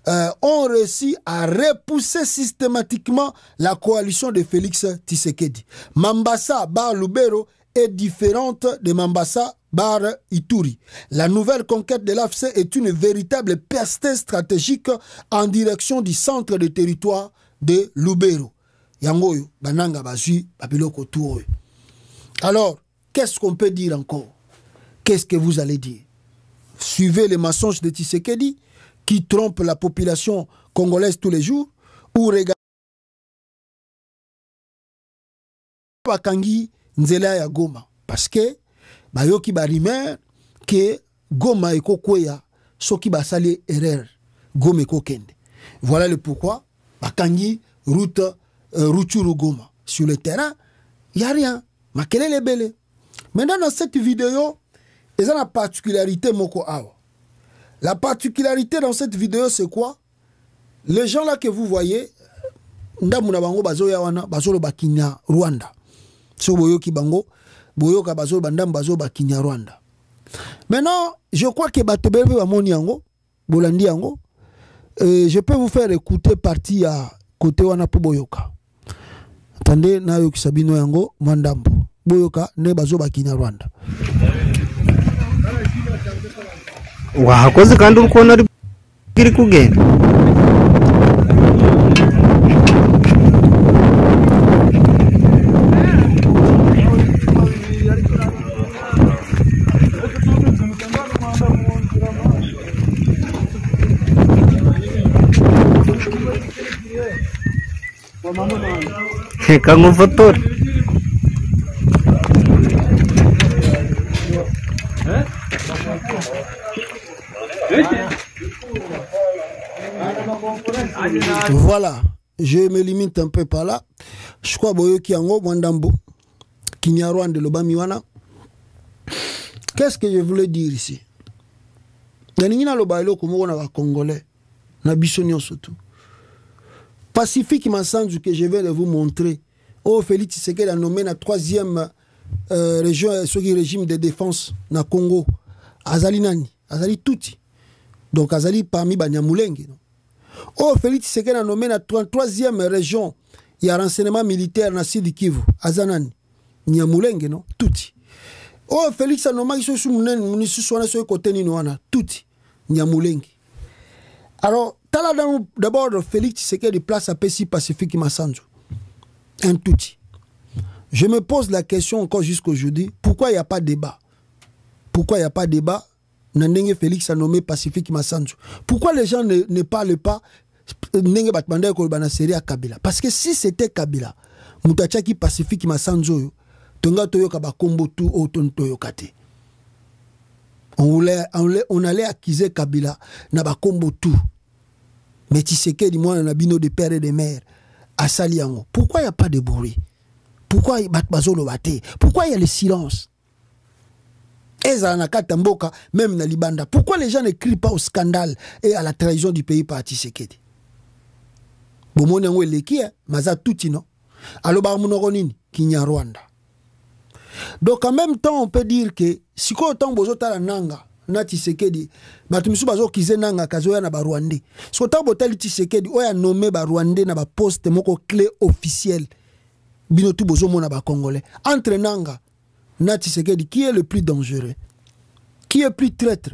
Speaker 2: ont réussi à repousser systématiquement la coalition de Félix Tshisekedi. Mambasa bar Lubero est différente de Mambasa bar Ituri. La nouvelle conquête de l'AFC est une véritable percée stratégique en direction du centre de territoire de Lubero. Yangoyo, bananga bazui, babiloko tuoyo. Alors, qu'est-ce qu'on peut dire encore? Qu'est-ce que vous allez dire? Suivez les mensonges de Tshisekedi qui trompe la population congolaise tous les jours, ou regardez Bakangi Nzela ya Goma, parce que bayoki barimer que Goma eko kweya soki basali erreur Goma eko kende. Voilà le pourquoi Bakangi route Ruchuru Goma. Sur le terrain, il n'y a rien. Makele le bele. Maintenant dans cette vidéo, il y a la particularité moko awa. La particularité dans cette vidéo, c'est quoi? Les gens là que vous voyez, ndamuna bango bazo ya wana, bazo lo bakinya Rwanda. So boyo ki bango, boyo ka bazo bandam bazo bakinya Rwanda. Maintenant, je crois que batebebe ba moni yango, bolandi yango, je peux vous faire écouter partie à côté wana po boyoka. Attendez, na yo kisabino yango mwandambo. Boyoka ne bazo bakinya Rwanda.
Speaker 9: Wahakoze kandi uko nari biri kugenda. Kangufotora.
Speaker 2: Voilà, je me limite un peu par là. Je crois boyo kiango mwandambo Kinyarwanda lobamiwana. Qu'est-ce que je voulais dire ici? Yaningina lobailo kumo na ba Congolais na bisonio surtout. Pacifique Massanzu que je vais vous montrer. Oh, Félix Tshisekedi a nommé la 3e région, ce régime de défense na Congo. Azali nani? Azali Tuti. Donc Azali parmi Banyamulenge. Oh, Félix Tshisekedi a nommé la 3e région. Il y a renseignement militaire na Sud Kivu. Azanani. Nyamulenge, non? Tuti. Oh, Félix a nommé ici sous le côté Ninoana. Tuti. Nyamulenge. Alors, d'abord, Félix Tshisekedi place à Pessi Pacifique Massanzu. Un touti. Je me pose la question encore jusqu'aujourd'hui, pourquoi il n'y a pas de débat? Pourquoi il n'y a pas de débat? Nandenge Félix a nommé Pacifique Massanzu. Pourquoi les gens ne parlent pas Nenge Batmanda Kolbana série à Kabila? Parce que si c'était Kabila, Moutachaki Pacifique Massanzu, Tonga Toyoka Bakombo tout auton Toyokate. On allait accuser Kabila, Nabakombo tout. Mais Tshisekedi, moi, on a bino de père et de mère à Saliango. Pourquoi il n'y a pas de bruit? Pourquoi il y a le silence? Même dans Libanda. Pourquoi les gens ne crient pas au scandale et à la trahison du pays par Tshisekedi? Donc en même temps, on peut dire que si on a nanga, na Tshisekedi batimisu bazo kize nanga kazoya na Barwandais sota botali Tshisekedi oya nommé Barwandais na ba poste moko clé officiel bino tu bozo mona ba Congolais entre nanga na Tshisekedi, qui est le plus dangereux? Qui est plus traître?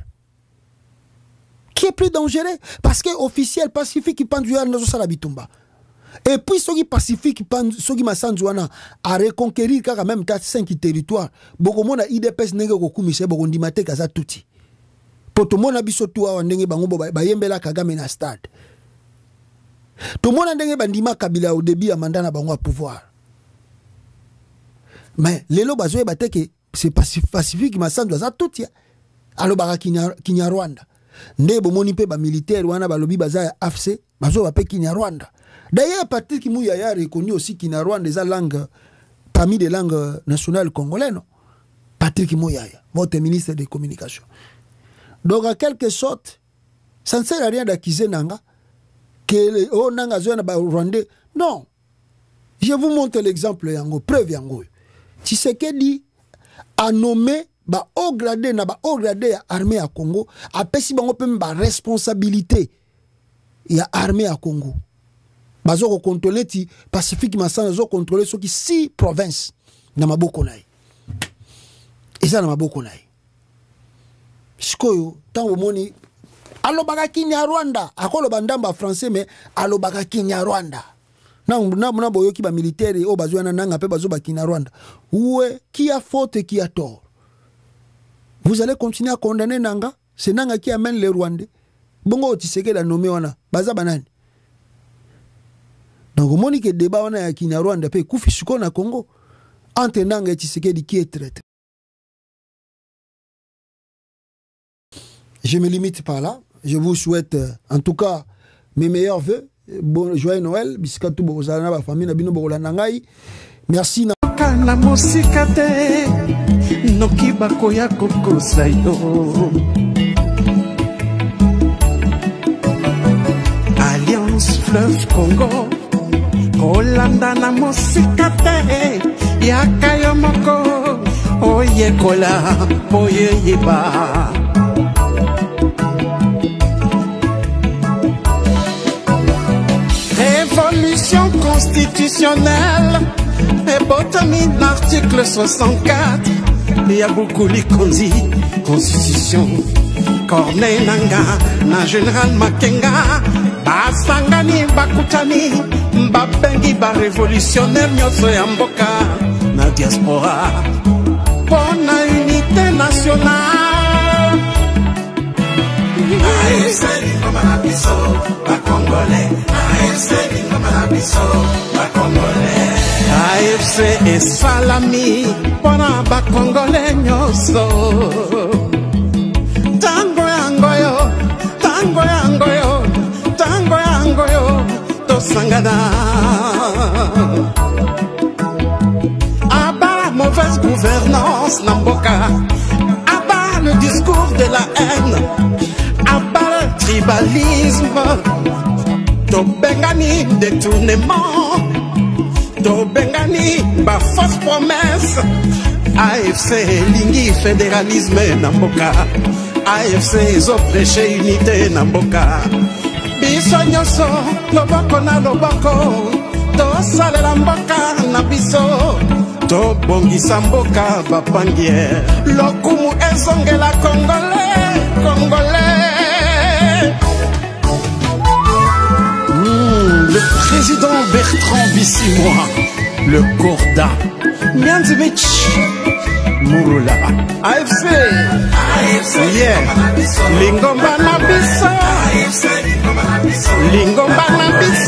Speaker 2: Qui est plus dangereux? Parce que officiel pacifique qui pendu ya nazo sala bitumba. Et puis soki pacifique soki Massanzu wana a reconquérir quand même 4-5 territoires. Boko mona IDPS nenge ko kumise boko ndimate kaza tuti. Poto mona biso tuwa wandenge bango bayembela Kagame na stade. To mona ndenge bandima Kabila au début ya mandat na bango à pouvoir. Mais lelo bazoe bateke c'est pacifique Massanzu za tuti. Alo baka Kinyarwanda. Nde bomoni pe ba militaire wana balobi baza ya AFC bazo ba pe Kinyarwanda. D'ailleurs, Patrick Mouyaya a reconnu aussi qu'il y a des langues parmi les langues nationales congolaises. Non? Patrick Mouyaya, votre ministre des Communications. Donc, en quelque sorte, ça ne sert à rien d'accuser Nanga que Nanga Zouana Rwandais. Non. Je vous montre l'exemple yango, preuve yango. Tshisekedi a nommé haut gradé na haut gradé armée à Congo, a pesi bango pe ba responsabilité. ya armée à Congo. Bazo ko contrôler ti Pacifique Massana zo contrôler ceux qui 6 provinces na maboko nayi. Eza na maboko nayi. Sikoyo tango moni alobaka kinya Rwanda, akolo bandamba français mais alobaka kinya Rwanda. Na boyoki ba militaire o bazwa na nanga pe bazo ba kinya Rwanda. Ouais, qui a faute et qui a tort? Vous allez continuer à condamner Nanga? C'est Nanga qui amène les Rwandais. Bongo Tshisekedi a nommé wana baza banani. Donc moni que débat wana ya kinya Rwanda pe kufi siko na Congo entre Nanga et Tshisekedi qui est traître. Je me limite par là. Je vous souhaite en tout cas mes meilleurs vœux. Bon joyeux Noël. Bisikatu bozala ba famille na bino bokola nangai. Merci na
Speaker 1: kana musikate nokiba koya kokosayo. Alliance Fleuve Congo kolanda na musikate yakayo moko oye kola oye yeba. Révolution constitutionnelle et botamine l'article 64. Il y a beaucoup Likonzi, constitution. Corneille Nanga, na général Makenga, Basangani Bakutani, Mbabengi ba révolutionnaire Nyoso Yamboka, na diaspora. Pour la unité nationale. AFC Lingomanabiso, ba Congolais. AFC Lingomanabiso, ba Congolais. AFC et Salami, pona ba Congolais nyoso. Tango yangoyo, tango yangoyo, tango yangoyo, tosangana. Aba la mauvaise gouvernance Namboka. Aba le discours de la haine. Aba le tribalisme. To bengani détournement. To bengani ba fausse promesse. AFC lingi fédéralisme Namboka. AFC zo prêcher unité Namboka. Biso nyoso loboko na loboko. To salela mboka na biso. To bongisa mboka bapangier. Lokumu ezongela Congolais, Congolais. Le président Bertrand Bissimois, le Corda, Nyanzimich, Murula, AFC, yeah, Lingomba na biso, Lingomba na biso,